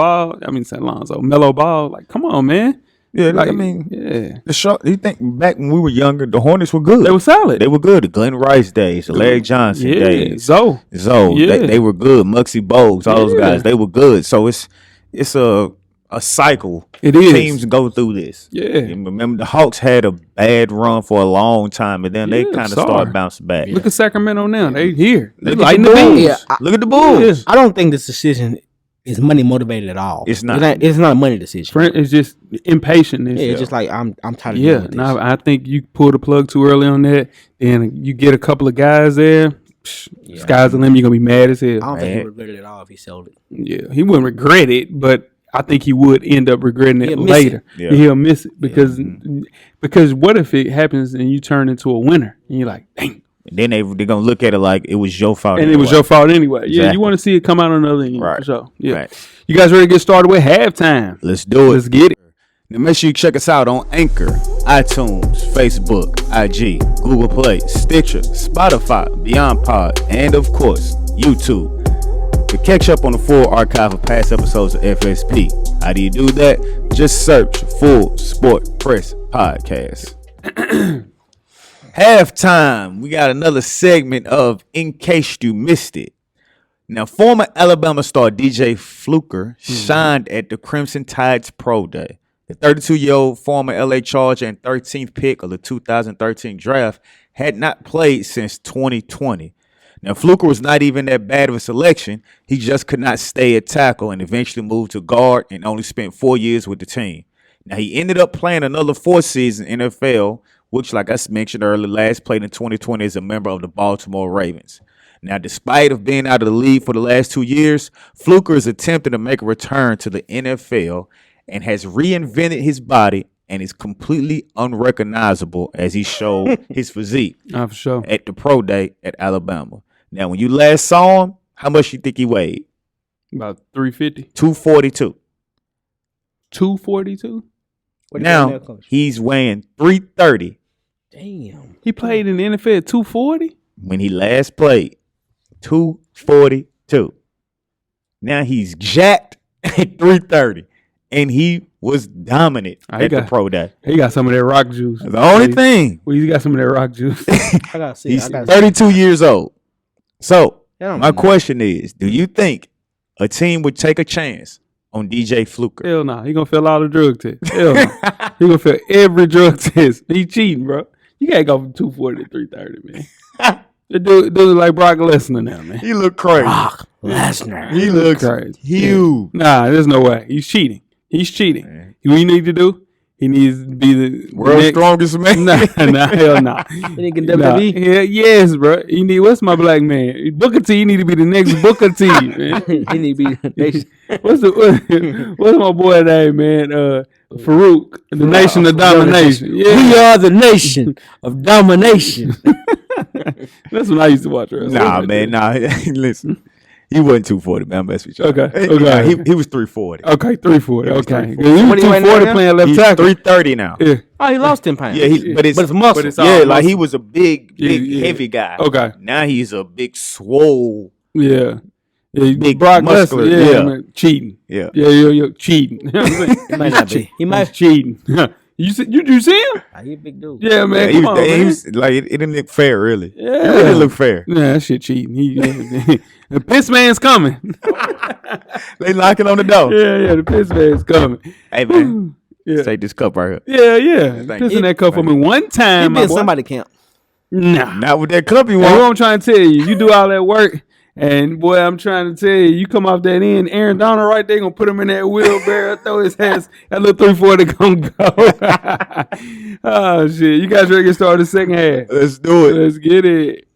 B: Ball. Like, come on, man.
C: Yeah, like, you think back when we were younger, the Hornets were good.
B: They were solid.
C: They were good. The Glenn Rice days, the Larry Johnson days.
B: Zoe.
C: Yeah. They were good. Muggsy Bogues, all those guys, they were good. So it's a cycle.
B: It is.
C: Teams go through this.
B: Yeah.
C: And remember, the Hawks had a bad run for a long time, and then they kind of started bouncing back.
B: Look at Sacramento now. They here. They
C: Look
B: lighting
C: at
B: the beams.
C: Yeah, look at the Bulls.
A: I don't think this decision is money motivated at all.
C: It's not.
A: It's not a money decision.
B: It's just impatientness.
A: Yeah, it's just like I'm tired of dealing with this.
B: No, I think you pull the plug too early on that, and you get a couple of guys there. Sky's the limit. You're gonna be mad as hell.
A: I don't think he regretted it at all if he sold it.
B: Yeah, he wouldn't regret it, but I think he would end up regretting it later.
C: Yeah.
B: He'll miss it because what if it happens and you turn into a winner and you're like, dang.
C: And then they're gonna look at it like it was your fault,
B: and it was your fault anyway. Exactly. Yeah, you want to see it come out on the other end, for sure. Yeah, You guys ready to get started with halftime?
C: Let's do it.
B: Let's get it.
C: Now make sure you check us out on Anchor, iTunes, Facebook, IG, Google Play, Stitcher, Spotify, Beyond Pod, and of course YouTube. To catch up on the full archive of past episodes of FSP, how do you do that? Just search Full Sport Press Podcast. Halftime. We got another segment of In Case You Missed It. Now, former Alabama star DJ Fluker shined at the Crimson Tide's Pro Day. The 32-year-old former LA Charger and 13th pick of the 2013 draft had not played since 2020. Now, Fluker was not even that bad of a selection. He just could not stay at tackle and eventually moved to guard and only spent 4 years with the team. Now, he ended up playing another 4 season NFL, which, like I mentioned earlier, last played in 2020 as a member of the Baltimore Ravens. Now, despite of being out of the league for the last 2 years, Fluker is attempting to make a return to the NFL and has reinvented his body and is completely unrecognizable as he showed his physique
B: for sure.
C: at the Pro Day at Alabama. Now, when you last saw him, how much you think he weighed?
B: About 350.
C: 242.
B: 242?
C: Now, he's weighing 330.
A: Damn.
B: He played in the NFL at 240?
C: When he last played, 242. Now he's jacked at 330. And he was dominant at the Pro Day.
B: He got some of that rock juice.
C: The only thing.
B: Well, he's got some of that rock juice.
A: I gotta see.
C: He's 32 years old. So, my question is, do you think a team would take a chance on DJ Fluker?
B: Hell no. He gonna fail all the drug tests. Hell no. He gonna fail every drug test. He cheating, bro. You can't go from 240 to 330, man. The dude like Brock Lesnar now, man.
C: He look crazy.
A: Brock Lesnar.
C: He looks
B: crazy.
C: Huge.
B: Nah, there's no way. He's cheating. He's cheating.
C: Man.
B: What you need to do? He needs to be the
C: World's strongest man.
B: Nah, hell nah.
A: He can WWE.
B: Hell yes, bro. He need. What's my black man? Booker T. He need to be the next Booker T. Man.
A: He need to be the nation.
B: What's my boy name, man? Farouk, the Nation of Domination. Yeah.
A: We are the nation of domination.
B: That's what I used to watch.
C: Nah, man. Nah, listen. He wasn't 240, man. I'm messing with you.
B: Okay.
C: Nah, he was 340.
B: Okay, 340. Okay. He
A: What
B: was
A: he right
B: 240
A: now?
B: playing left
C: He's
B: tackle.
C: 330 now.
B: Yeah.
A: Oh, he lost 10 pounds.
C: Yeah, but it's
A: muscle.
B: But it's all
C: yeah, like
B: muscle.
C: he was a big,
B: Yeah.
C: heavy guy.
B: Okay.
C: Now he's a big, swole.
B: Yeah.
C: Big,
B: Brock
C: muscular,
B: Lesnar.
C: yeah.
B: Man, cheating.
C: Yeah.
B: Yeah, cheating.
A: He might not be. He might.
B: He's cheating. You see him?
A: He a big dude.
B: Yeah, man.
C: Yeah,
B: Come on, man.
C: he was like it didn't look fair, really.
B: Yeah.
C: It really didn't look fair.
B: Yeah, that shit cheating. The piss man's coming.
C: They knocking on the door.
B: Yeah, the piss man's coming.
C: Hey man,
B: Yeah,
C: take this cup right here.
B: yeah.
C: Thank
B: Piss
C: you.
B: in that cup for me one
A: He
B: time, my
A: been
B: boy.
A: somebody camp.
B: Nah.
C: Not with that cup you
B: Hey, what
C: want.
B: I'm trying to tell you, you do all that work, and boy, I'm trying to tell you, you come off that end, Aaron Donald right there, gonna put him in that wheelbarrow, throw his hands, that little 340 gonna go. Oh shit, you guys ready to get started the second half?
C: Let's do it.
B: Let's get it.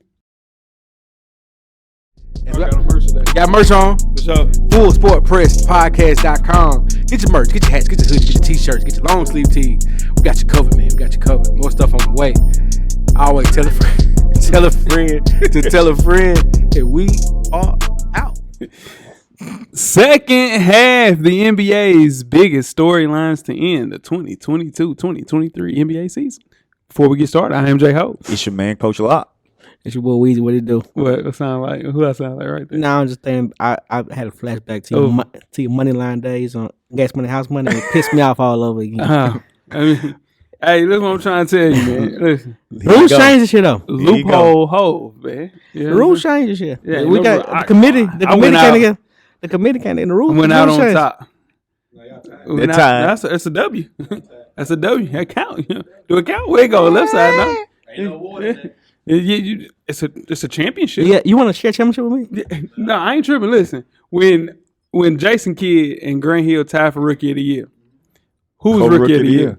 A: Got merch on.
B: For sure.
A: Full Sport Press Podcast.com. Get your merch, get your hats, get your hoodies, get your t-shirts, get your long sleeve tees. We got you covered, man. We got you covered. More stuff on the way. Always tell a friend, tell a friend to tell a friend that we are out.
B: Second half, the NBA's biggest storylines to end the 2022-2023 NBA season. Before we get started, I am J Ho.
C: It's your man, Coach Locke.
A: It's your boy Weezy. What it do?
B: What I sound like? Who I sound like right there?
A: Now I'm just saying, I had a flashback to your money line days on gas money, house money, and it pissed me off all over again.
B: I mean, hey, that's what I'm trying to tell you, man. Listen,
A: Rules change this shit though.
B: loophole hole, man. You know
A: The rules change this shit.
B: Yeah,
A: we got the committee. The
B: I went
A: committee
B: out-
A: can't get. The committee can't get in the rules.
B: I went
A: The
B: out
A: rules
B: on
A: change.
B: top.
C: That
B: That's a W. That's a W. That count. Do it count? Where it go? Left side now.
F: Ain't no water in it.
B: It's a championship.
A: Yeah, you want to share championship with me?
B: No, I ain't tripping. Listen, when Jason Kidd and Grant Hill tied for Rookie of the Year, who was Rookie of the Year?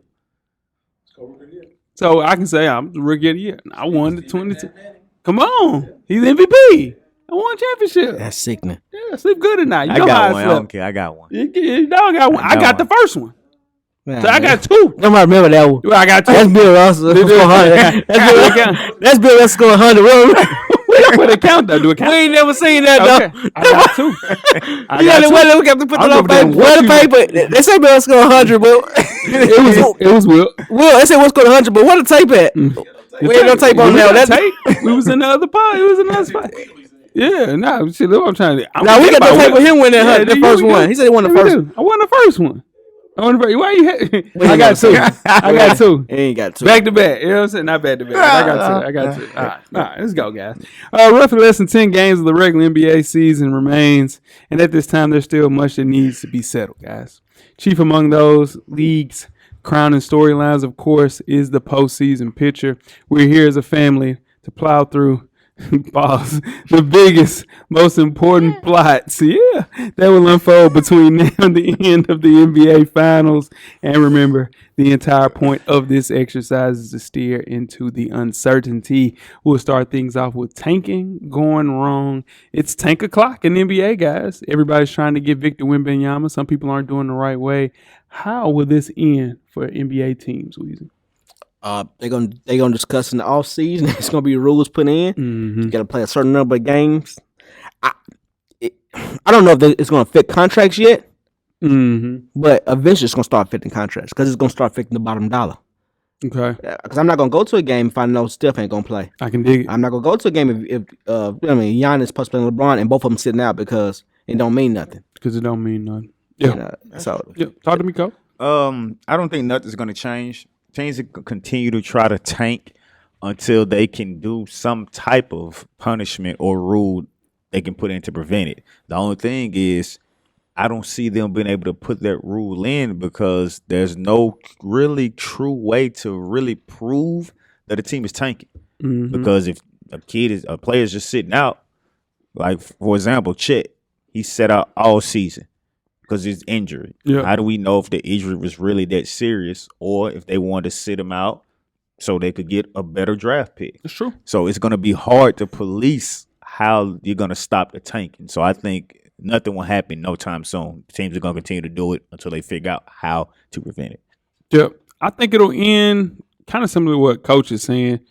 B: So I can say I'm the Rookie of the Year. I won the 22. Come on, he's MVP. I won a championship.
A: That's sickening.
B: Yeah, sleep good at night. You
C: I
B: know how
C: got one. I
B: slept.
C: don't care. I got one.
B: You know, I got one. I got the first one.
A: Man,
B: So I got two.
A: Nobody remember that one.
B: Well, I got two.
A: That's Bill Russell.
B: They do
A: Score
B: it.
A: 100. That's Bill Russell scoring 100.
B: What it count though? Do it
A: We
B: count?
A: ain't never seen that
B: Okay.
A: though.
B: I got two.
A: You got to we have to put
B: I
A: that on
B: remember
A: paper.
B: that
A: Where the
B: one
A: paper? They say Bill scored 100, but
B: It was Will.
A: Well, they said what's scored 100, but what the tape at? We ain't no tape on now. That's
B: tape. We was in the other part. It was in another spot. Yeah, nah, shit, look what I'm trying to.
A: Now we got the tape with him winning the first
B: we
A: one.
B: do.
A: He said he won the
B: Yeah, we
A: first
B: do.
A: one.
B: I won the first one. Why you? I got two. I got two.
A: He ain't got two.
B: Back to back. You know what I'm saying? Not back to back. I got two. All right, let's go, guys. Roughly less than 10 games of the regular NBA season remains, and at this time, there's still much that needs to be settled, guys. Chief among those leagues' crowning storylines, of course, is the postseason picture. We're here as a family to plow through the biggest, most important plots, that will unfold between now and the end of the NBA Finals. And remember, the entire point of this exercise is to steer into the uncertainty. We'll start things off with tanking going wrong. It's tank o'clock in the NBA, guys. Everybody's trying to get Victor Wembanyama. Some people aren't doing the right way. How will this end for NBA teams, Weezy?
A: They're gonna discuss in the off season. It's gonna be rules put in.
B: Mm-hmm.
A: You gotta play a certain number of games. I don't know if it's gonna fit contracts yet, but eventually it's gonna start fitting contracts because it's gonna start fitting the bottom dollar.
B: Okay.
A: Because I'm not gonna go to a game if I know Steph ain't gonna play.
B: I can dig it.
A: I'm not gonna go to a game if Giannis is supposed to play LeBron and both of them sitting out because it don't mean nothing.
B: Because it don't mean nothing. Yeah. Talk to me, Cole.
C: I don't think nothing's gonna change. Teams continue to try to tank until they can do some type of punishment or rule they can put in to prevent it. The only thing is, I don't see them being able to put that rule in because there's no really true way to really prove that a team is tanking. Mm-hmm. Because if a player is just sitting out, like for example, Chet, he sat out all season because he's injured. Yeah. How do we know if the injury was really that serious or if they wanted to sit him out so they could get a better draft pick?
B: That's true.
C: So it's going to be hard to police how you're going to stop the tanking. So I think nothing will happen no time soon. Teams are going to continue to do it until they figure out how to prevent it.
B: Yeah, I think it'll end kind of similar to what Coach is saying.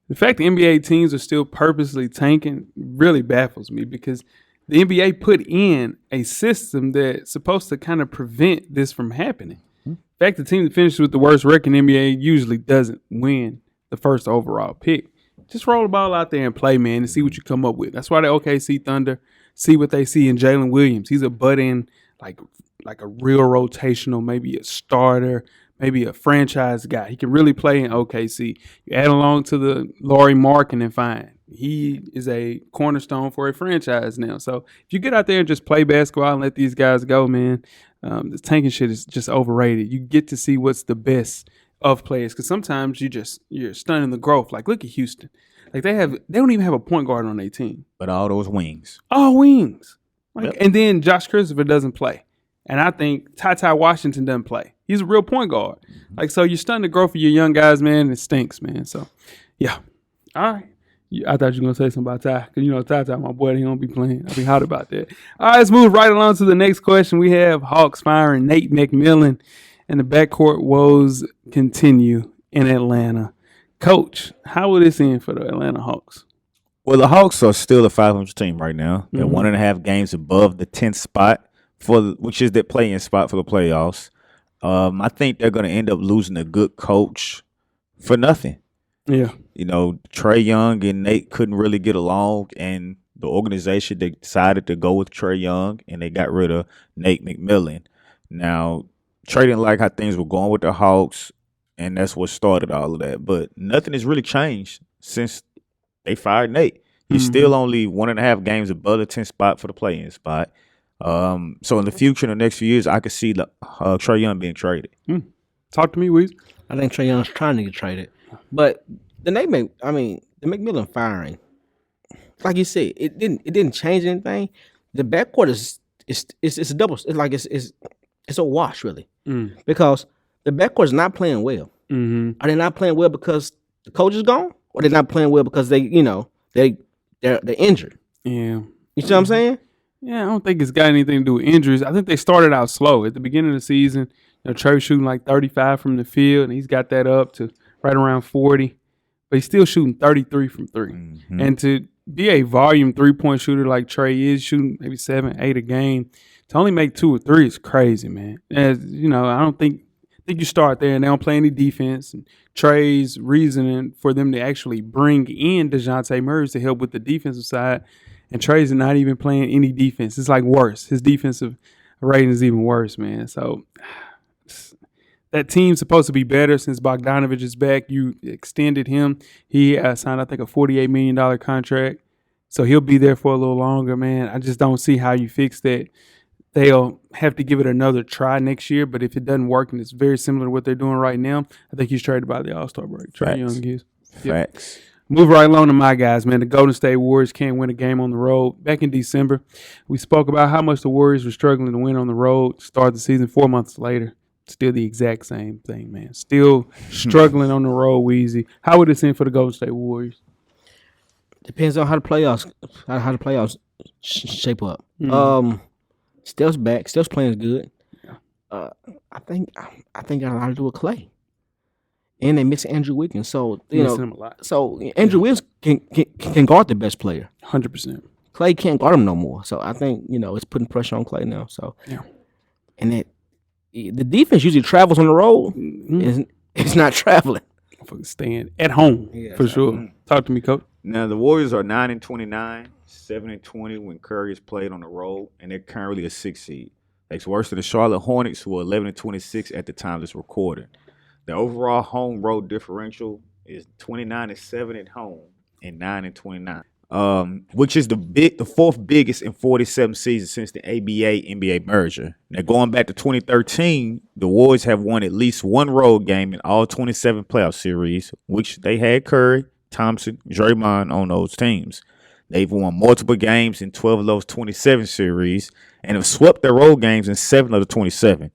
B: The fact that NBA teams are still purposely tanking really baffles me because the NBA put in a system that's supposed to kind of prevent this from happening. In fact, the team that finishes with the worst record in the NBA usually doesn't win the first overall pick. Just roll the ball out there and play, man, and see what you come up with. That's why the OKC Thunder see what they see in Jalen Williams. He's a butt-in, like a real rotational, maybe a starter, maybe a franchise guy. He can really play in OKC. You add along to the Lauri Markkanen, fine. He is a cornerstone for a franchise now. So if you get out there and just play basketball and let these guys go, man, this tanking shit is just overrated. You get to see what's the best of players because sometimes you're stunning the growth. Like look at Houston. Like they don't even have a point guard on their team.
C: But all those wings.
B: All wings. Like, and then Josh Christopher doesn't play. And I think Ty Washington doesn't play. He's a real point guard. Like, so you're stunning the growth of your young guys, man, and it stinks, man. So, yeah. All right. I thought you were going to say something about Ty. Because, Ty, my boy, he don't be playing. I'll be hot about that. All right, let's move right along to the next question. We have Hawks firing Nate McMillan, and the backcourt woes continue in Atlanta. Coach, how will this end for the Atlanta Hawks?
C: Well, the Hawks are still a 500 team right now. They're 1.5 games above the 10th spot, which is the play-in spot for the playoffs. I think they're going to end up losing a good coach for nothing.
B: Yeah.
C: Trae Young and Nate couldn't really get along, and the organization, they decided to go with Trae Young, and they got rid of Nate McMillan. Now, Trae didn't like how things were going with the Hawks, and that's what started all of that. But nothing has really changed since they fired Nate. He's still only 1.5 games above the 10th spot for the play-in spot. So in the future, in the next few years, I could see Trae Young being traded.
B: Talk to me, Weezy.
A: I think Trae Young's trying to get traded, but the McMillan firing, like you said, it didn't change anything. The backcourt is a double. It's a wash really, because the backcourt is not playing well. Are they not playing well because the coach is gone, or they're not playing well because they're injured?
B: Yeah,
A: you see what I'm saying?
B: Yeah, I don't think it's got anything to do with injuries. I think they started out slow at the beginning of the season. Trae shooting like 35 from the field, and he's got that up to right around 40. But he's still shooting 33 from three. And to be a volume 3-point shooter like Trae is, shooting maybe 7, 8 a game, to only make 2 or 3 is crazy, man. As I don't think you start there and they don't play any defense. And Trae's reasoning for them to actually bring in DeJounte Murray to help with the defensive side, and Trae's not even playing any defense. It's like worse. His defensive rating is even worse, man. So that team's supposed to be better since Bogdanovich is back. You extended him. He signed, I think, a $48 million contract. So he'll be there for a little longer, man. I just don't see how you fix that. They'll have to give it another try next year. But if it doesn't work and it's very similar to what they're doing right now, I think he's traded by the All-Star break. Trae Young is.
C: Facts.
B: Yep. Move right along to my guys, man. The Golden State Warriors can't win a game on the road. Back in December, we spoke about how much the Warriors were struggling to win on the road to start the season. 4 months later, still the exact same thing, man. Still struggling on the road, Weezy. How would it end for the Golden State Warriors?
A: Depends on how the playoffs shape up. Steph's back. Steph's playing good. I think got a lot to do with Clay. And they miss Andrew Wiggins, so you know. Him a lot. So Andrew Wiggins can guard the best player.
B: 100%.
A: Clay can't guard him no more. So I think it's putting pressure on Clay now. So and the defense usually travels on the road. It's not traveling.
B: Staying at home for sure. Talk to me, Coach.
C: Now the Warriors are 9-29, 7-20 when Curry is played on the road, and they're currently a 6 seed. That's worse than the Charlotte Hornets, who are 11-26 at the time of this recording. The overall home road differential is 29-7 at home and 9-29, which is the fourth biggest in 47 seasons since the ABA-NBA merger. Now, going back to 2013, the Warriors have won at least one road game in all 27 playoff series, which they had Curry, Thompson, Draymond on those teams. They've won multiple games in 12 of those 27 series and have swept their road games in 7 of the 27.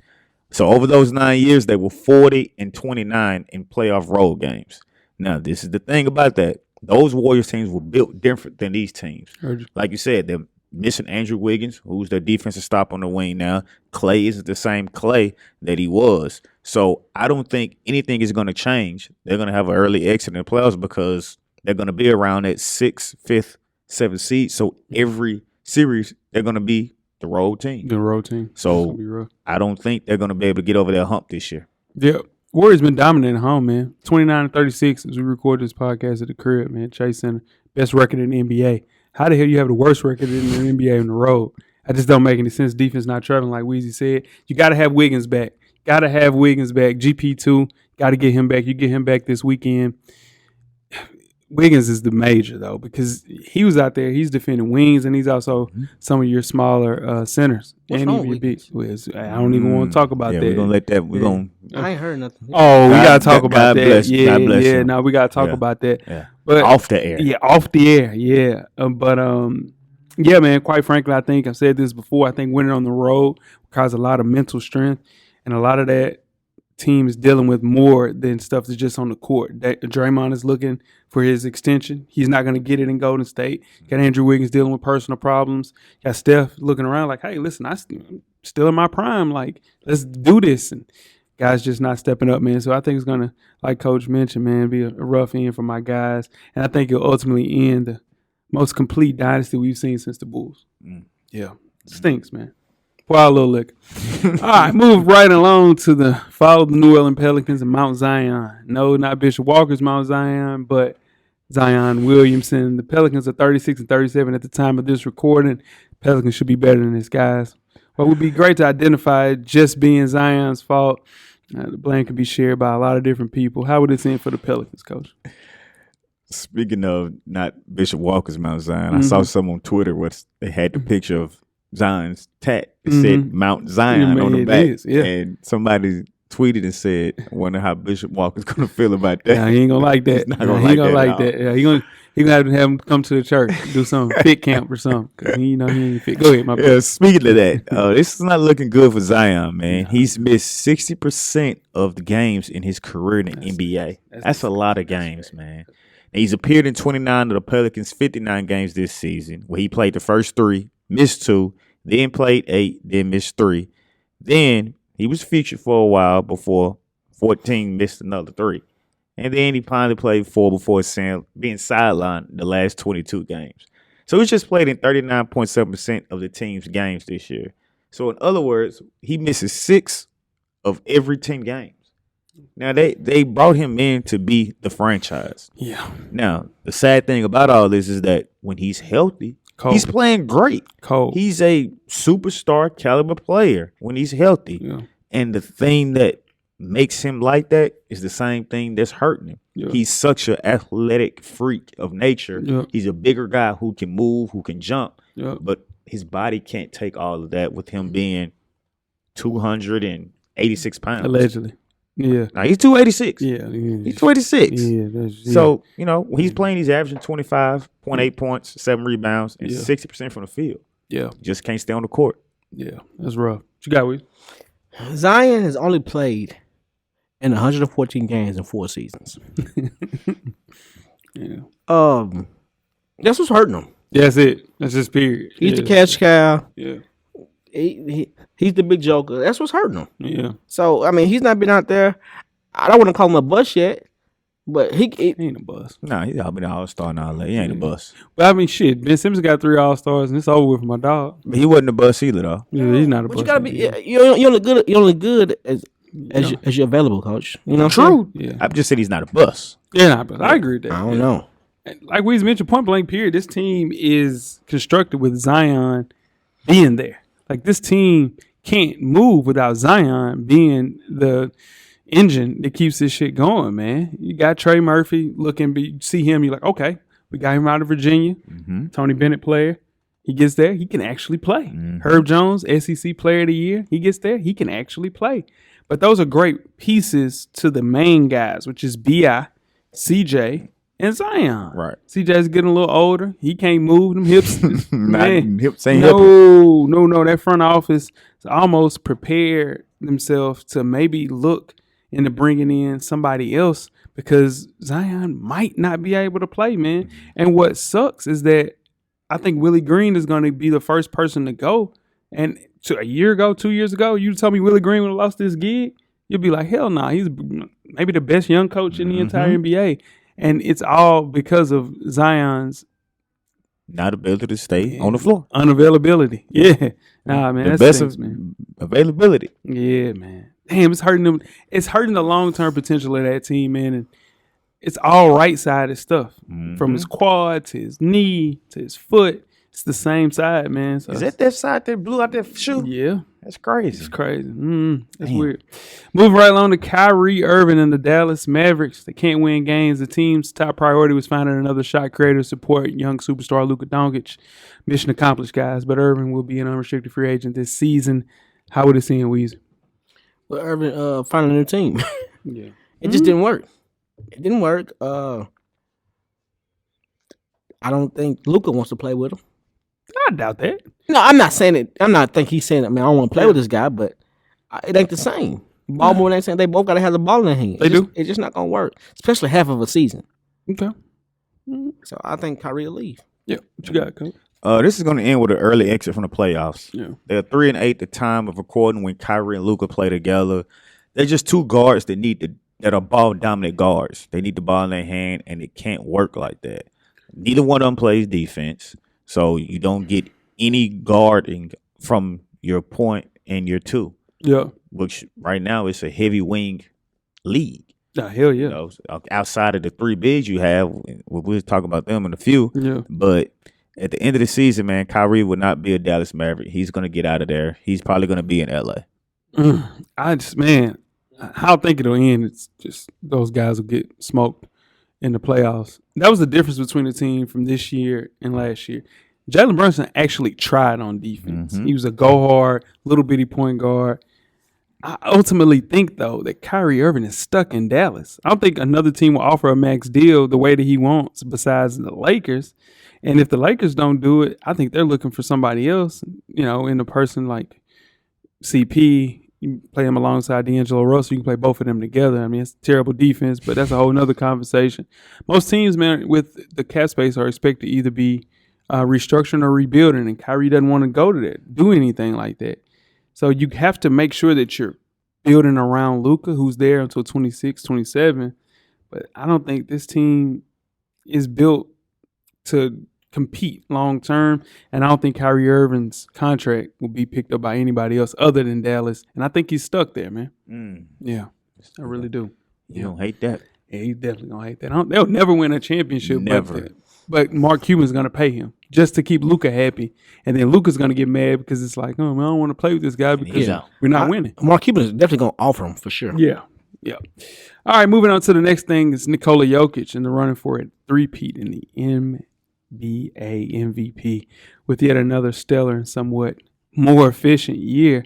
C: So over those 9 years, they were 40-29 in playoff road games. Now, this is the thing about that. Those Warriors teams were built different than these teams. Like you said, they're missing Andrew Wiggins, who's their defensive stop on the wing now. Clay isn't the same Clay that he was. So I don't think anything is going to change. They're going to have an early exit in the playoffs because they're going to be around that 6th, 5th, 7th seed. So every series, they're going to be the road team. So I don't think they're going to be able to get over that hump this year.
B: Yeah. Warriors been dominant at home, man. 29-36 as we record this podcast at the crib, man. Chase Center, best record in the NBA. How the hell you have the worst record in the NBA on the road? I just don't make any sense. Defense not traveling, like Weezy said. You got to have Wiggins back. GP2, got to get him back. You get him back this weekend. Wiggins is the major, though, because he was out there. He's defending wings, and he's also some of your smaller centers.
A: What's
B: and
A: wrong
B: he
A: with
B: beats. I don't even want to talk about that.
C: We're going to let that.
A: I ain't heard nothing.
B: Oh, we got to talk about that.
C: God bless him.
B: No, we got to talk about that.
C: Yeah.
B: But
C: off the air.
B: Yeah, off the air. Yeah. Yeah, man, quite frankly, I think I've said this before. I think winning on the road requires a lot of mental strength, and a lot of that team is dealing with more than stuff that's just on the court. Draymond is looking for his extension. He's not going to get it in Golden State. Got Andrew Wiggins dealing with personal problems. Got Steph looking around like, hey, listen, I'm still in my prime. Like, let's do this. And guys just not stepping up, man. So I think it's going to, like Coach mentioned, man, be a rough end for my guys. And I think it'll ultimately end the most complete dynasty we've seen since the Bulls. Yeah. Stinks, man. Pour out a little liquor. All right, move right along to follow the New Orleans Pelicans and Mount Zion. No, not Bishop Walker's Mount Zion, but Zion Williamson. The Pelicans are 36-37 at the time of this recording. Pelicans should be better than this, guys. Well, it would be great to identify it just being Zion's fault. The blame could be shared by a lot of different people. How would this end for the Pelicans, Coach?
C: Speaking of not Bishop Walker's Mount Zion, I saw some on Twitter where they had the picture of Zion's tat. It said Mount Zion on the back. And somebody tweeted and said, I wonder how Bishop Walker's going to feel about that.
B: Nah, he ain't going to like that.
C: He's not going to like that.
B: Yeah, he going to have him come to the church, do some fit camp or something. Because he ain't fit. Go ahead, my brother.
C: Yeah, speaking of that, this is not looking good for Zion, man. Yeah. He's missed 60% of the games in his career in the NBA. That's a lot of games, man. And he's appeared in 29 of the Pelicans' 59 games this season, where he played the first 3, missed 2, then played 8, then missed 3. Then he was featured for a while before 14 missed another 3. And then he finally played 4 before being sidelined the last 22 games. So he's just played in 39.7% of the team's games this year. So in other words, he misses 6 of every 10 games. Now, they brought him in to be the franchise.
B: Yeah.
C: Now, the sad thing about all this is that when he's healthy, he's playing great. He's a superstar caliber player when he's healthy.
B: Yeah.
C: And the thing that makes him like that is the same thing that's hurting him.
B: Yeah.
C: He's such an athletic freak of nature.
B: Yeah.
C: He's a bigger guy who can move, who can jump,
B: Yeah.
C: but his body can't take all of that with him being 286 pounds.
B: Allegedly. Yeah.
C: Now, he's 286.
B: Yeah.
C: He's 286.
B: Yeah.
C: So, when he's playing, he's averaging 25.8 points, 7 rebounds, and 60% from the field.
B: Yeah.
C: Just can't stay on the court.
B: Yeah. That's rough. What you got, Weezy?
A: Zion has only played in 114 games in 4 seasons.
B: Yeah.
A: That's what's hurting him.
B: That's it. That's just period.
A: He's the cash cow.
B: Yeah.
A: He's the big joker. That's what's hurting him.
B: Yeah.
A: So, I mean, he's not been out there. I don't want to call him a bust yet, but he
B: ain't a bust.
C: Nah, he's been an all-star now. He ain't a bust.
B: But I mean, shit, Ben Simmons got 3 All-Stars, and it's over with for my dog.
C: But he wasn't a bust either, though.
B: Yeah, he's not a
A: but
B: bust.
A: you gotta be. You're only good. You're only good as you're available, coach. You know,
C: True.
B: Yeah.
C: I just said he's not a bust.
B: Yeah, nah, but I agree with that.
A: I don't know.
B: Like Weezy mentioned, point blank period, this team is constructed with Zion being there. Like, this team can't move without Zion being the engine that keeps this shit going, man. You got Trey Murphy see him, you're like, okay, we got him out of Virginia.
C: Mm-hmm.
B: Tony Bennett player. He gets there, he can actually play.
C: Mm-hmm.
B: Herb Jones, SEC player of the year. He gets there, he can actually play. But those are great pieces to the main guys, which is B.I., CJ, and Zion.
C: Right.
B: CJ's getting a little older. He can't move them hips. Man,
C: Hips ain't
B: no. That front office has almost prepared themselves to maybe look into bringing in somebody else because Zion might not be able to play, man. And what sucks is that I think Willie Green is going to be the first person to go. And a year ago, 2 years ago, you told me Willie Green would have lost this gig, you'd be like, hell no. He's maybe the best young coach in the entire NBA. And it's all because of Zion's
C: not ability to stay on the floor.
B: Unavailability. Yeah. Nah, man.
C: The
B: That's
C: best
B: man.
C: availability.
B: Yeah, man. Damn, it's hurting them. It's hurting the long-term potential of that team, man. And it's all right-sided stuff.
C: Mm-hmm.
B: From his quad to his knee to his foot. It's the same side, man. So
C: Is that side that blew out that shoe?
B: Yeah.
C: That's crazy.
B: It's crazy. That's weird. Moving right along to Kyrie Irving and the Dallas Mavericks. They can't win games. The team's top priority was finding another shot creator to support young superstar Luka Doncic. Mission accomplished, guys. But Irving will be an unrestricted free agent this season. How would it seem, Weezy?
A: Well, Irving found a new team.
B: Yeah.
A: It just didn't work. It didn't work. I don't think Luka wants to play with him.
B: I doubt that.
A: No, I'm not saying it. I'm not think he's saying it. I mean, I don't want to play with this guy, but it ain't the same. Baltimore ain't saying they both got to have the ball in their hands.
B: They do.
A: It's just not going to work, especially half of a season.
B: Okay.
A: So I think Kyrie will leave.
B: Yeah. What you got, Coach?
C: This is going to end with an early exit from the playoffs.
B: Yeah.
C: They're 3-8 at the time of recording when Kyrie and Luka play together. They're just two guards that are ball dominant guards. They need the ball in their hand, and it can't work like that. Neither one of them plays defense, so you don't get any guarding from your point and your two.
B: Yeah.
C: Which right now it's a heavy wing league.
B: Hell yeah.
C: You know, outside of the 3 bigs you have, we'll talk about them in a few.
B: Yeah.
C: But at the end of the season, man, Kyrie will not be a Dallas Maverick. He's going to get out of there. He's probably going to be in LA.
B: How I think it'll end, it's just those guys will get smoked in the playoffs. That was the difference between the team from this year and last year. Jalen Brunson actually tried on defense.
C: Mm-hmm.
B: He was a go-hard, little bitty point guard. I ultimately think, though, that Kyrie Irving is stuck in Dallas. I don't think another team will offer a max deal the way that he wants besides the Lakers. And if the Lakers don't do it, I think they're looking for somebody else, in a person like CP. You play him alongside D'Angelo Russell. You can play both of them together. I mean, it's terrible defense, but that's a whole nother conversation. Most teams, man, with the cap space are expected to either be restructuring or rebuilding, and Kyrie doesn't want to go to that, do anything like that. So you have to make sure that you're building around Luka, who's there until 26, 27. But I don't think this team is built to compete long term, and I don't think Kyrie Irving's contract will be picked up by anybody else other than Dallas. And I think he's stuck there, man. Yeah, I really do.
C: You don't hate that?
B: Yeah, he's definitely gonna hate that. They'll never win a championship.
C: Never.
B: But But Mark Cuban's going to pay him just to keep Luka happy. And then Luka's going to get mad because it's like, oh, man, I don't want to play with this guy because we're not winning.
A: Mark Cuban is definitely going to offer him for sure.
B: Yeah. All right, moving on to the next thing is Nikola Jokic in the running for a three-peat in the NBA MVP with yet another stellar and somewhat more efficient year.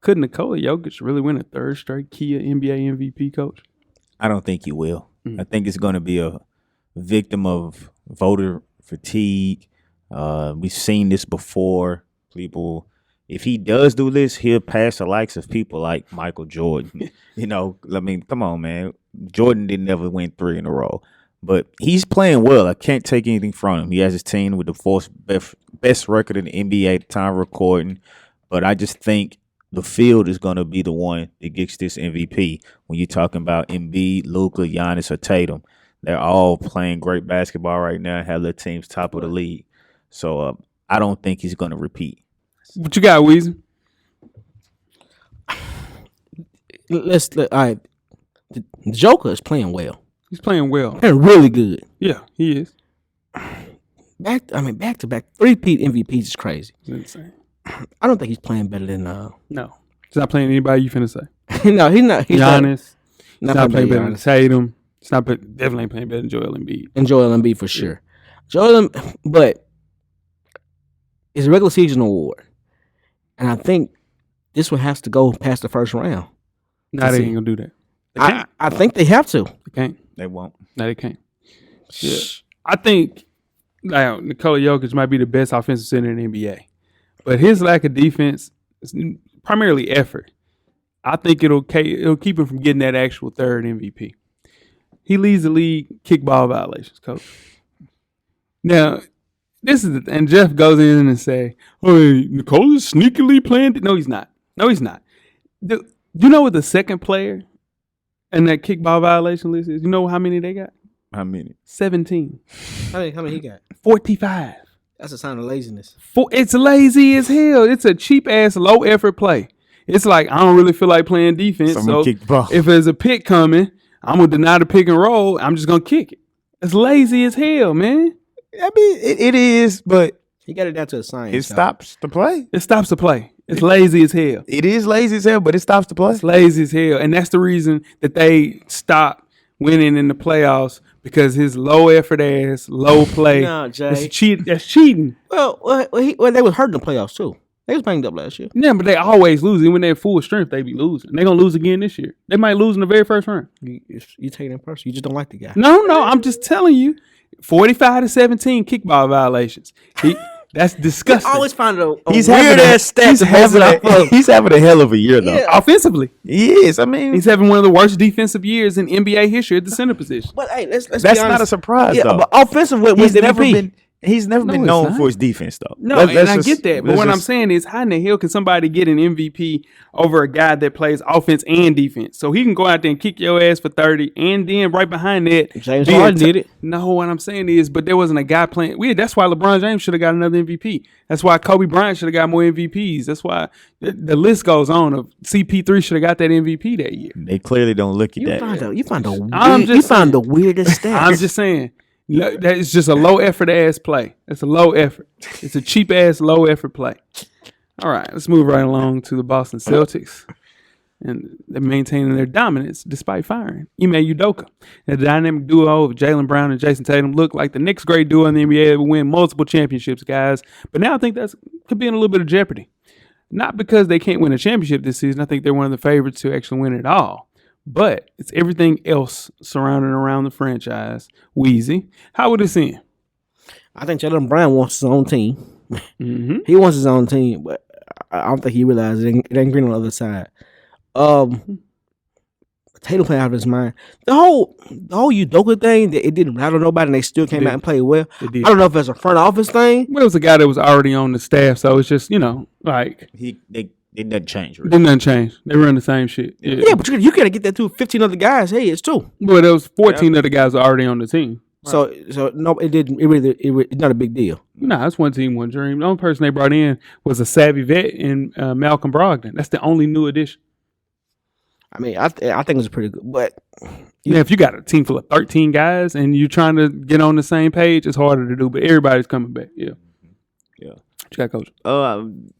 B: Could Nikola Jokic really win a third straight Kia NBA MVP, Coach?
C: I don't think he will. I think it's going to be a victim of voter fatigue. We've seen this before. People, if he does do this, he'll pass the likes of people like Michael Jordan. I mean, come on, man. Jordan didn't never win 3 in a row. But he's playing well. I can't take anything from him. He has his team with the fourth best record in the NBA at the time of recording. But I just think the field is going to be the one that gets this MVP. When you're talking about Embiid, Luka, Giannis, or Tatum, they're all playing great basketball right now and have their teams top of the league. So I don't think he's going to repeat.
B: What you got, Weezy?
A: All right. The Joker is playing well.
B: He's playing well.
A: They're really good.
B: Yeah, he is.
A: Back to back 3-peat MVPs is crazy.
B: It's insane.
A: I don't think he's playing better than
B: No. He's not playing anybody you finna say.
A: No, he's not.
B: Giannis. He's not playing better than
A: Giannis.
B: Tatum. He's not definitely ain't playing better than Joel Embiid.
A: And Joel Embiid for sure. But it's a regular season award. And I think this one has to go past the first round.
B: No, they ain't gonna do that.
A: I think they have to.
B: They can't.
C: They won't.
B: No, they can't. Yeah. I think Nikola Jokic might be the best offensive center in the NBA. But his lack of defense is primarily effort. I think it'll keep him from getting that actual third MVP. He leads the league kickball violations, Coach. Now, this is and Jeff goes in and say, "Hey, Nikola's sneakily playing." No, he's not. You know what the second player in that kickball violation list is? You know how many they got?
C: How many?
B: 17.
A: How many he got?
B: 45.
A: That's a sign of laziness.
B: It's lazy as hell. It's a cheap ass low effort play. It's like I don't really feel like playing defense. So if there's a pick coming, I'm gonna deny the pick and roll. I'm just gonna kick it. It's lazy as hell, man.
C: I mean, it is, but
A: he got it down to a science.
C: It stops the play.
B: It stops the play. It's lazy as hell.
C: It is lazy as hell, but it stops the play.
B: It's lazy as hell, and that's the reason that they stopped winning in the playoffs because his low effort ass, low play.
A: No, Jay.
B: That's cheating.
A: Well, they was hurting the playoffs too. They was banged up last year.
B: Yeah, but they always lose. Even when they're full strength, they be losing. They're going to lose again this year. They might lose in the very first round.
A: You taking it personal. You just don't like the guy.
B: No, I'm just telling you. 45-17 kickball violations. That's disgusting.
A: I always find it
C: He's having a hell of a year, though.
B: Yeah. Offensively.
C: He is. I mean,
B: he's having one of the worst defensive years in NBA history at the center position.
A: But hey, let's
C: that's
A: be honest.
C: not a surprise, though.
A: But offensively,
C: he's never been known for his defense, though.
B: No, I get that. But what I'm saying is, how in the hell can somebody get an MVP over a guy that plays offense and defense? So he can go out there and kick your ass for 30, and then right behind that,
A: James Harden did it.
B: No, what I'm saying is, but there wasn't a guy playing. That's why LeBron James should have got another MVP. That's why Kobe Bryant should have got more MVPs. That's why the list goes on. Of CP3 should have got that MVP that year.
C: They clearly don't look at that.
A: You find the weirdest stats.
B: I'm just saying. That is just a low effort ass play. It's a low effort. It's a cheap ass low effort play. All right, let's move right along to the Boston Celtics. And they're maintaining their dominance despite firing Ime Udoka. The dynamic duo of Jaylen Brown and Jason Tatum look like the next great duo in the NBA that will win multiple championships, guys. But now I think that could be in a little bit of jeopardy. Not because they can't win a championship this season. I think they're one of the favorites to actually win it all. But it's everything else surrounding around the franchise. Weezy, how would this end?
A: I think Jaylen Brown wants his own team.
B: Mm-hmm.
A: He wants his own team, but I don't think he realizes it ain't green on the other side. Tatum playing out of his mind. The whole Udoka thing, it didn't rattle nobody, and they still came out and played well. I don't know if it's a front office thing.
B: Well, it was a guy that was already on the staff, so it's just like
C: It doesn't change. Really.
B: It didn't change. They run the same shit.
A: Yeah, but you gotta get that to 15 other guys' heads too.
B: Well, there was 14 other guys already on the team.
A: So no, it didn't. It's not a big deal.
B: No, it's one team, one dream. The only person they brought in was a savvy vet in Malcolm Brogdon. That's the only new addition.
A: I mean, I think it's pretty good, but
B: if you got a team full of 13 guys and you're trying to get on the same page, it's harder to do. But everybody's coming back. Yeah. What you got, Coach?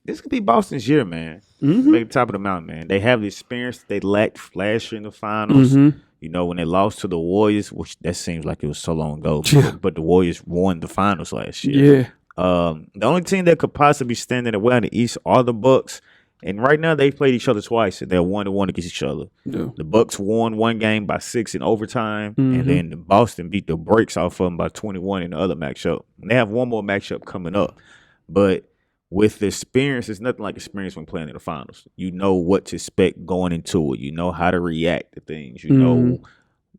C: This could be Boston's year, man.
B: Mm-hmm.
C: Maybe top of the mountain, man. They have the experience they lacked last year in the finals.
B: Mm-hmm.
C: You know, when they lost to the Warriors, which that seems like it was so long ago, but the Warriors won the finals last year.
B: Yeah.
C: The only team that could possibly stand in the way in the East are the Bucks. And right now, they've played each other twice, and they're 1-1 against each other.
B: Yeah.
C: The Bucks won one game by 6 in overtime, and then Boston beat the brakes off of them by 21 in the other matchup. And they have one more matchup coming up. But with the experience, it's nothing like experience when playing in the finals. You know what to expect going into it. You know how to react to things. You know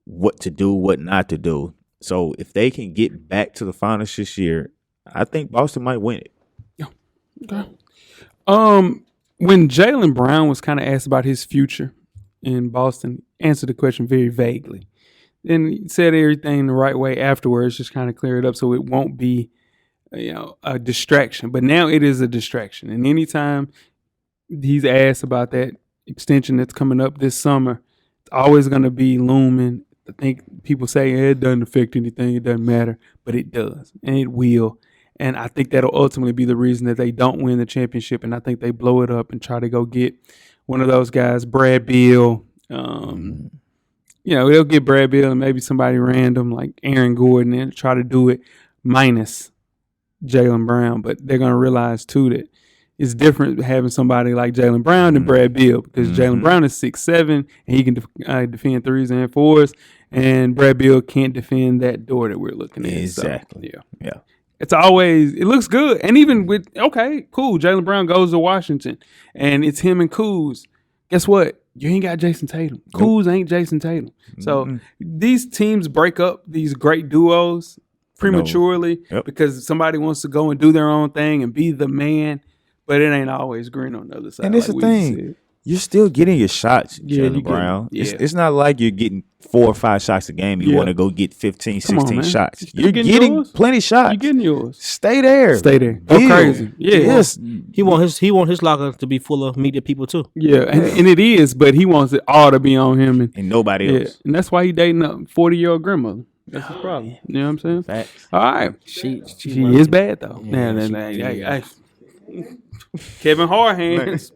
C: what to do, what not to do. So if they can get back to the finals this year, I think Boston might win it.
B: Yeah. Okay. When Jaylen Brown was kind of asked about his future in Boston, answered the question very vaguely. And he said everything the right way afterwards, just kind of clear it up so it won't be, a distraction. But now it is a distraction. And anytime he's asked about that extension that's coming up this summer, it's always going to be looming. I think people say it doesn't affect anything, it doesn't matter, but it does, and it will. And I think that'll ultimately be the reason that they don't win the championship. And I think they blow it up and try to go get one of those guys, Brad Beal. They'll get Brad Beal and maybe somebody random like Aaron Gordon and try to do it minus Jaylen Brown. But they're going to realize, too, that it's different having somebody like Jaylen Brown than Brad Beal because Jaylen Brown is 6'7", and he can defend threes and fours. And Brad Beal can't defend that door that we're looking at.
C: Exactly.
B: So, yeah. It looks good. And even with, okay, cool, Jaylen Brown goes to Washington, and it's him and Kuz. Guess what? You ain't got Jason Tatum. Kuz ain't Jason Tatum. So these teams break up these great duos prematurely because somebody wants to go and do their own thing and be the man, but it ain't always green on the other side.
C: And it's the thing. You're still getting your shots, Jaylen Brown. It's not like you're getting 4 or 5 shots a game. You want to go get 15, 16 shots. You're getting plenty shots.
B: You're getting yours.
C: Stay there.
B: Go crazy. Yeah.
C: Yes.
A: He want his locker to be full of media people too.
B: Yeah, and it is, but he wants it all to be on him and
C: nobody else.
B: And that's why he dating a 40-year-old grandmother. That's his problem. You know what I'm saying?
C: Facts.
B: All right. She is bad though. Yeah, Kevin Harhands.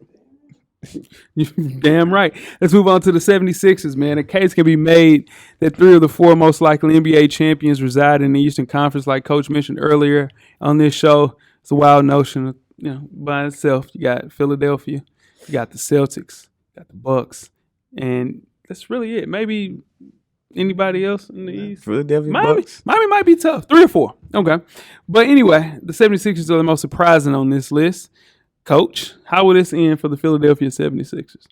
B: Damn right. Let's move on to the 76ers, man. A case can be made that 3 of the 4 most likely NBA champions reside in the Eastern Conference, like Coach mentioned earlier on this show. It's a wild notion, by itself. You got Philadelphia, you got the Celtics, you got the Bucks, and that's really it. Maybe anybody else in the East?
C: Philadelphia
B: Bucks. Miami might be tough. 3 or 4. Okay. But anyway, the 76ers are the most surprising on this list. Coach, how will this end for the Philadelphia 76ers?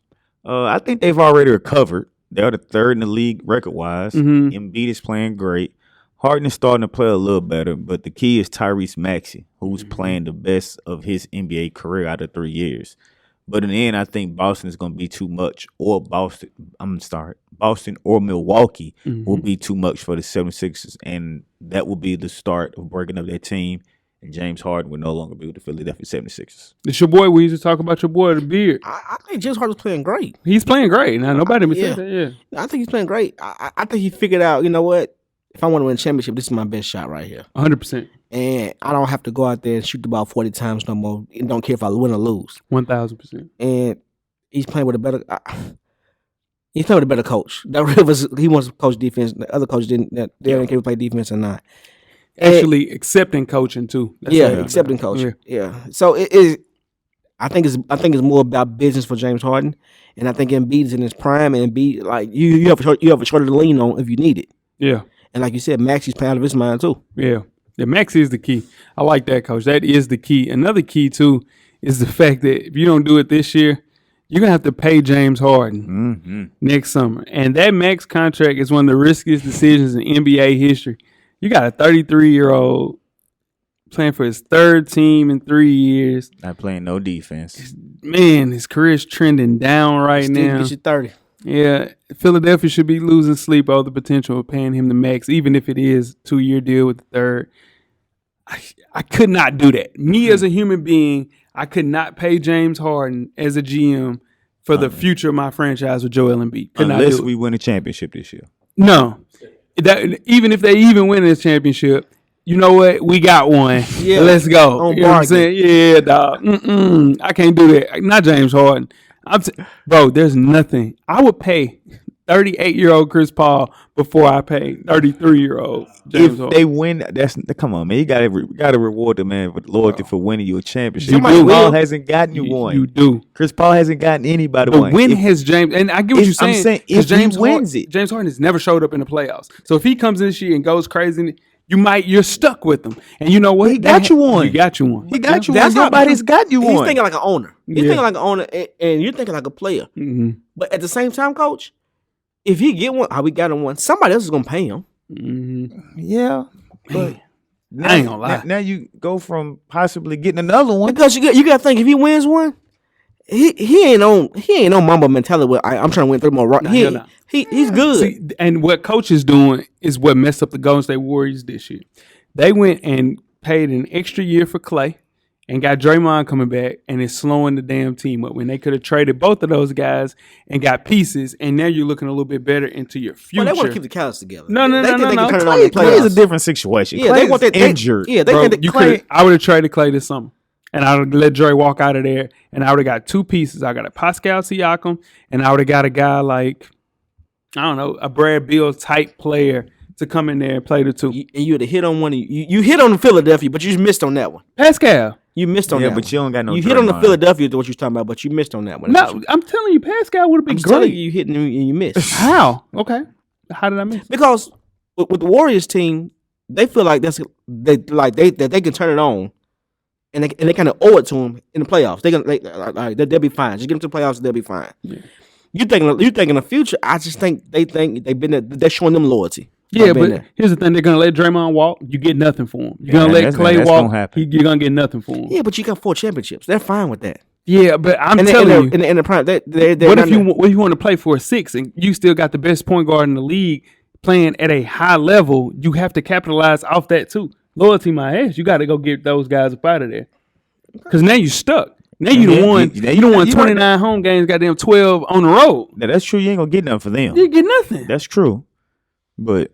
C: I think they've already recovered. They're the 3rd in the league record-wise. Embiid is playing great. Harden is starting to play a little better, but the key is Tyrese Maxey, who's playing the best of his NBA career out of 3 years. But in the end, I think Boston is going to be too much, or Boston or Milwaukee will be too much for the 76ers, and that will be the start of breaking up their team. And James Harden will no longer be with the Philadelphia 76ers.
B: It's your boy. We used to talk about your boy, the beard.
A: I think James Harden's playing great.
B: He's playing great. Now, nobody would say that. Yeah.
A: I think he's playing great. I think he figured out, you know what? If I want to win a championship, this is my best shot right here.
B: 100%.
A: And I don't have to go out there and shoot the ball 40 times no more. And don't care if I win or lose.
B: 1,000%.
A: And he's playing with a better coach. That Rivers, he wants to coach defense. The other coach didn't. They didn't care to play defense or not.
B: Actually, accepting coaching too.
A: That's accepting coaching. Yeah. So it is. I think it's more about business for James Harden, and I think Embiid is in his prime, and Embiid, like you have a shoulder to lean on if you need it.
B: Yeah.
A: And like you said, Maxey's playing out of his mind too.
B: Yeah. Maxey is the key. I like that, Coach. That is the key. Another key too is the fact that if you don't do it this year, you're gonna have to pay James Harden next summer, and that max contract is one of the riskiest decisions in NBA history. You got a 33-year-old playing for his 3rd team in 3 years.
C: Not playing no defense.
B: Man, his career's trending down right now.
A: Get you 30.
B: Yeah, Philadelphia should be losing sleep over the potential of paying him the max, even if it is 2-year deal with the 3rd. I could not do that. Me as a human being, I could not pay James Harden as a GM for the future of my franchise with Joel Embiid.
C: Unless we win a championship this year.
B: No. Even if they even win this championship, you know what? We got one. Yeah. Let's go. You know what I'm saying? Yeah, dog. I can't do that. Not James Harden. Bro, there's nothing. I would pay 38-year-old Chris Paul before I pay 33-year-old James Harden.
C: If they win, come on, man. You gotta reward the man with loyalty for winning you a championship.
B: Chris
C: Paul hasn't gotten you one.
B: You do.
C: Chris Paul hasn't gotten anybody
B: but
C: one.
B: When has James? And I get what you're saying.
C: I'm saying if James wins it,
B: James Harden has never showed up in the playoffs. So if he comes in this year and goes crazy, you're stuck with him. And you know what?
C: He got you one.
B: He got you one.
C: He got you one. Nobody's got you one.
A: He's thinking like an owner. He's thinking like an owner, and you're thinking like a player.
B: Mm-hmm.
A: But at the same time, Coach, if he get one, how we got him one, somebody else is gonna pay him.
B: Mm-hmm.
C: Yeah, but
B: I ain't gonna lie.
C: Now you go from possibly getting another one
A: because you got to think if he wins one, he ain't on Mamba mentality. Where I'm trying to win 3 more. He's good.
B: See, and what Coach is doing is what messed up the Golden State Warriors this year. They went and paid an extra year for Klay and got Draymond coming back, and it's slowing the damn team up when they could have traded both of those guys and got pieces, and now you're looking a little bit better into your future.
A: Well, they want to keep the Cavs together.
B: No.
C: Clay is a different situation.
A: Yeah, they want that
C: injured.
A: Yeah,
B: I would have traded Klay this summer, and I would have let Dre walk out of there, and I would have got 2 pieces. I got a Pascal Siakam, and I would have got a guy like, I don't know, a Brad Beal type player to come in there and play the 2.
A: And you would have hit on one. You hit on Philadelphia, but you just missed on that one.
B: Pascal.
A: You missed on that one.
C: Yeah, but you don't got no.
A: You hit on the Philadelphia to what you're talking about, but you missed on that one.
B: No, I'm telling you, Pascal would have been
A: I'm
B: great.
A: telling you hit and you missed.
B: How? Okay. How did I miss?
A: Because with the Warriors team, they feel like that they can turn it on, and they kind of owe it to them in the playoffs. They'll be fine. Just get them to the playoffs, they'll be fine. Yeah. You thinking the future? I just think they're showing them loyalty.
B: Yeah, but here's the thing: they're gonna let Draymond walk. You get nothing for him. You're gonna let Klay walk. You're gonna get nothing for him.
A: Yeah, but you got 4 championships. They're fine with that.
B: Yeah, but I'm telling you,
A: in the prime, what
B: if you want to play for a 6 and you still got the best point guard in the league playing at a high level? You have to capitalize off that too. Loyalty, my ass. You got to go get those guys up out of there because now you're stuck. Now you don't won 29 home games, goddamn 12 on the road.
C: Now, that's true. You ain't gonna get nothing for them.
B: You get nothing.
C: That's true, but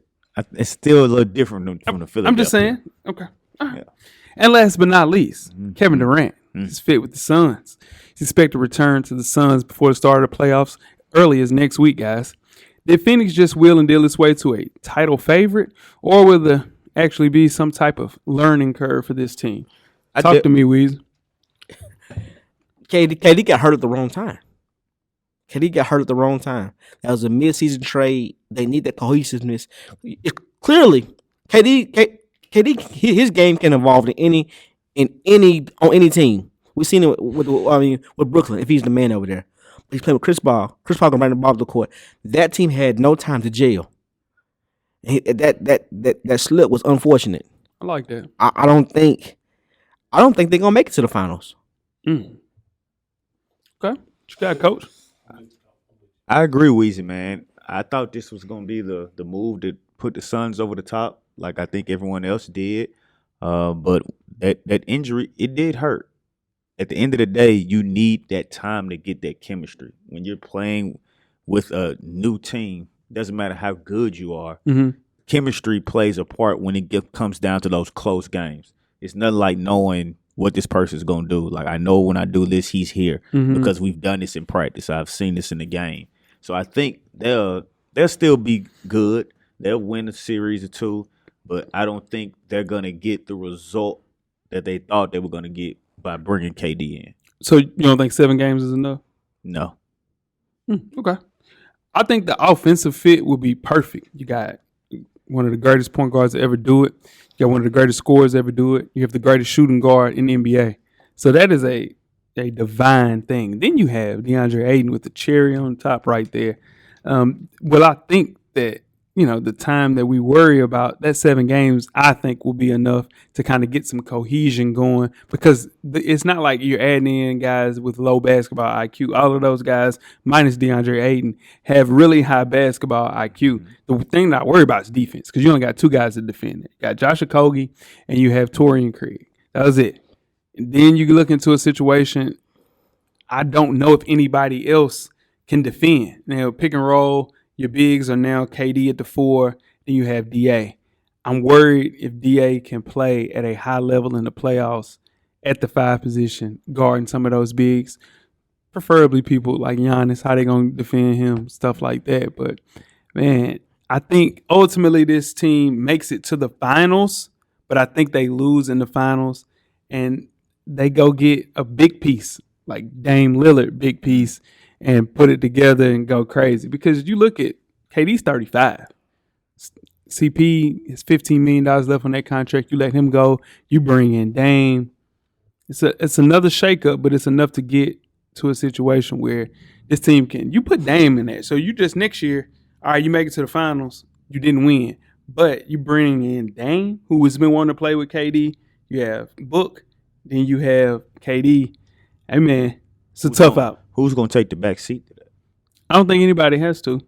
C: it's still a little different from the Philadelphia.
B: I'm just saying. Okay. Yeah. And last but not least, Kevin Durant is fit with the Suns. He's expected to return to the Suns before the start of the playoffs early as next week, guys. Did Phoenix just wheel and deal its way to a title favorite, or will there actually be some type of learning curve for this team? Talk to me, Weezy.
A: KD got hurt at the wrong time. That was a mid-season trade. They need that cohesiveness. Clearly, KD, his game can evolve on any team. We've seen it with Brooklyn if he's the man over there. But he's playing with Chris Paul. Chris Paul can bring the ball to the court. That team had no time to jail. That slip was unfortunate.
B: I like that.
A: I don't think they're gonna make it to the finals.
B: Okay, what you got, Coach?
C: I agree, Weezy, man. I thought this was going to be the move to put the Suns over the top, like I think everyone else did. But that injury, it did hurt. At the end of the day, you need that time to get that chemistry. When you're playing with a new team, doesn't matter how good you are, chemistry plays a part when it comes down to those close games. It's nothing like knowing what this person's going to do. Like, I know when I do this, he's here because we've done this in practice. I've seen this in the game. So I think they'll still be good. They'll win a series or 2, but I don't think they're going to get the result that they thought they were going to get by bringing KD in.
B: So you don't think 7 games is enough?
C: No.
B: Okay. I think the offensive fit will be perfect. You got one of the greatest point guards to ever do it. You got one of the greatest scorers to ever do it. You have the greatest shooting guard in the NBA. So that is a divine thing. Then you have DeAndre Ayton with the cherry on top right there. Well, I think that, the time that we worry about, that 7 games, I think will be enough to kind of get some cohesion going, because it's not like you're adding in guys with low basketball IQ. All of those guys, minus DeAndre Ayton, have really high basketball IQ. The thing that I worry about is defense, because you only got 2 guys to defend it. You got Josh Okogie and you have Torian Craig. That was it. And then you look into a situation, I don't know if anybody else can defend. Now, pick and roll, your bigs are now KD at the 4, then you have DA. I'm worried if DA can play at a high level in the playoffs at the 5 position, guarding some of those bigs. Preferably people like Giannis, how they going to defend him, stuff like that. But, man, I think ultimately this team makes it to the finals, but I think they lose in the finals, and they go get a big piece, like Dame Lillard, big piece, and put it together and go crazy. Because you look at KD's 35. CP is $15 million left on that contract. You let him go. You bring in Dame. It's another shakeup, but it's enough to get to a situation where this team can. You put Dame in there. So you just next year, all right, you make it to the finals. You didn't win. But you bring in Dame, who has been wanting to play with KD. You have Book. Then you have KD. Hey, man, it's a tough out.
C: Who's going to take the back seat to that?
B: I don't think anybody has to.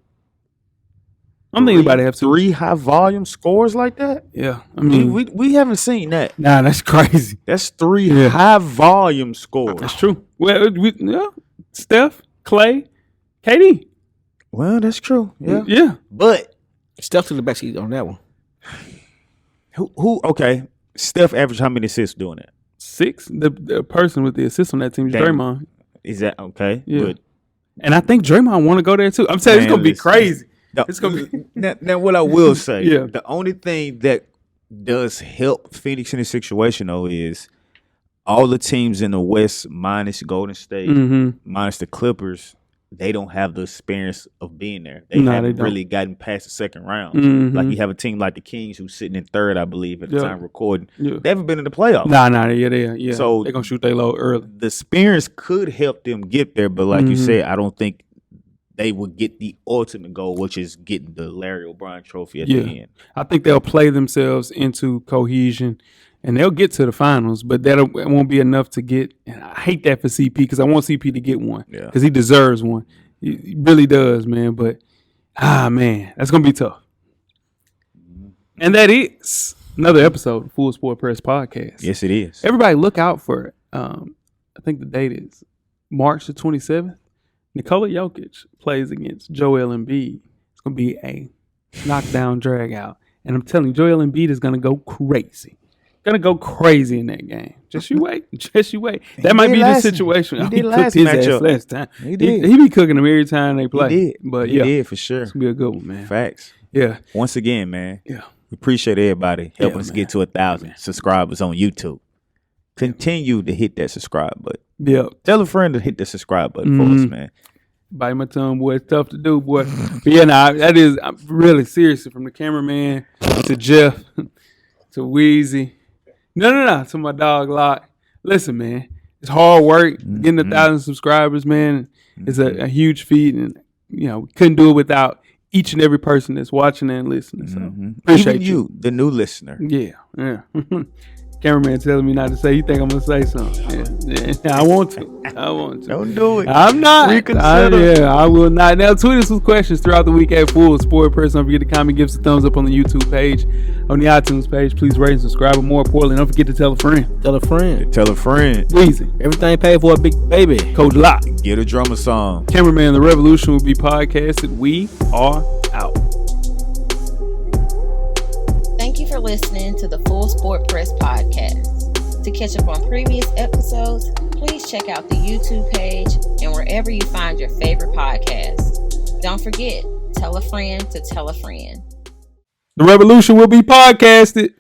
B: I don't think anybody has to.
C: 3 high-volume scores like that?
B: Yeah. I mean,
C: we haven't seen that.
B: Nah, that's crazy.
C: That's 3 high-volume scores.
B: That's true. Well, Steph, Clay, KD.
C: Well, that's true. Yeah.
B: Yeah.
C: But
A: Steph took the back seat on that one.
C: Who? Okay. Steph averaged how many assists doing that?
B: 6. The person with the assist on that team is Draymond.
C: Is that okay?
B: Yeah.
C: Good.
B: And I think Draymond want to go there too. I'm saying it's gonna be crazy. It's gonna be.
C: Now, what I will say,
B: Yeah.
C: the only thing that does help Phoenix in this situation though is all the teams in the West minus Golden State, minus the Clippers. They don't have the experience of being there. They haven't really gotten past the second round. Like you have a team like the Kings who's sitting in 3rd, I believe, at the time recording. Yeah. They haven't been in the playoffs.
B: Yeah. So they're gonna shoot their load early.
C: The experience could help them get there, but like you said, I don't think they would get the ultimate goal, which is getting the Larry O'Brien trophy at the end.
B: I think they'll play themselves into cohesion. And they'll get to the finals, but it won't be enough to get. And I hate that for CP because I want CP to get one because he deserves one. He really does, man. But, man, that's going to be tough. And that is another episode of Full Sport Press Podcast.
C: Yes, it is.
B: Everybody look out for it. I think the date is March the 27th. Nikola Jokic plays against Joel Embiid. It's going to be a knockdown, drag out. And I'm telling you, Joel Embiid is going to go crazy. Gonna go crazy in that game. Just you wait. That might be the situation. He cooked his ass last time. He did. He be cooking them every time they play.
C: He did.
B: But
C: he did for sure.
B: It's gonna be a good one, man.
C: Facts.
B: Yeah.
C: Once again, man.
B: Yeah.
C: We appreciate everybody helping us get to 1,000 subscribers on YouTube. Continue to hit that subscribe button.
B: Yeah.
C: Tell a friend to hit the subscribe button for us, man.
B: Bite my tongue, boy. It's tough to do, boy. But yeah, I'm really seriously from the cameraman to Jeff to Weezy. No. To my dog Locke. Listen, man. It's hard work. Getting 1,000 subscribers, man, is a huge feat. And, we couldn't do it without each and every person that's watching and listening. So appreciate
C: Even you, the new listener.
B: Yeah. Cameraman telling me not to say. You think I'm going to say something? Yeah. I want to.
C: Don't do it.
B: I'm not.
C: Reconsider.
B: I will not. Now, tweet us with questions throughout the week at Full Sport Press. Don't forget to comment, give us a thumbs up on the YouTube page, on the iTunes page. Please rate and subscribe. But more importantly, don't forget to tell a friend.
A: Tell a friend.
B: Weezy.
A: Everything paid for a big baby.
B: Coach Locke.
C: Get a drummer song.
B: Cameraman, The Revolution will be podcasted. We are out.
F: Thank you for listening to the Full Sport Press Podcast. To catch up on previous episodes, please check out the YouTube page and wherever you find your favorite podcasts. Don't forget, tell a friend to tell a friend.
B: The Revolution will be podcasted.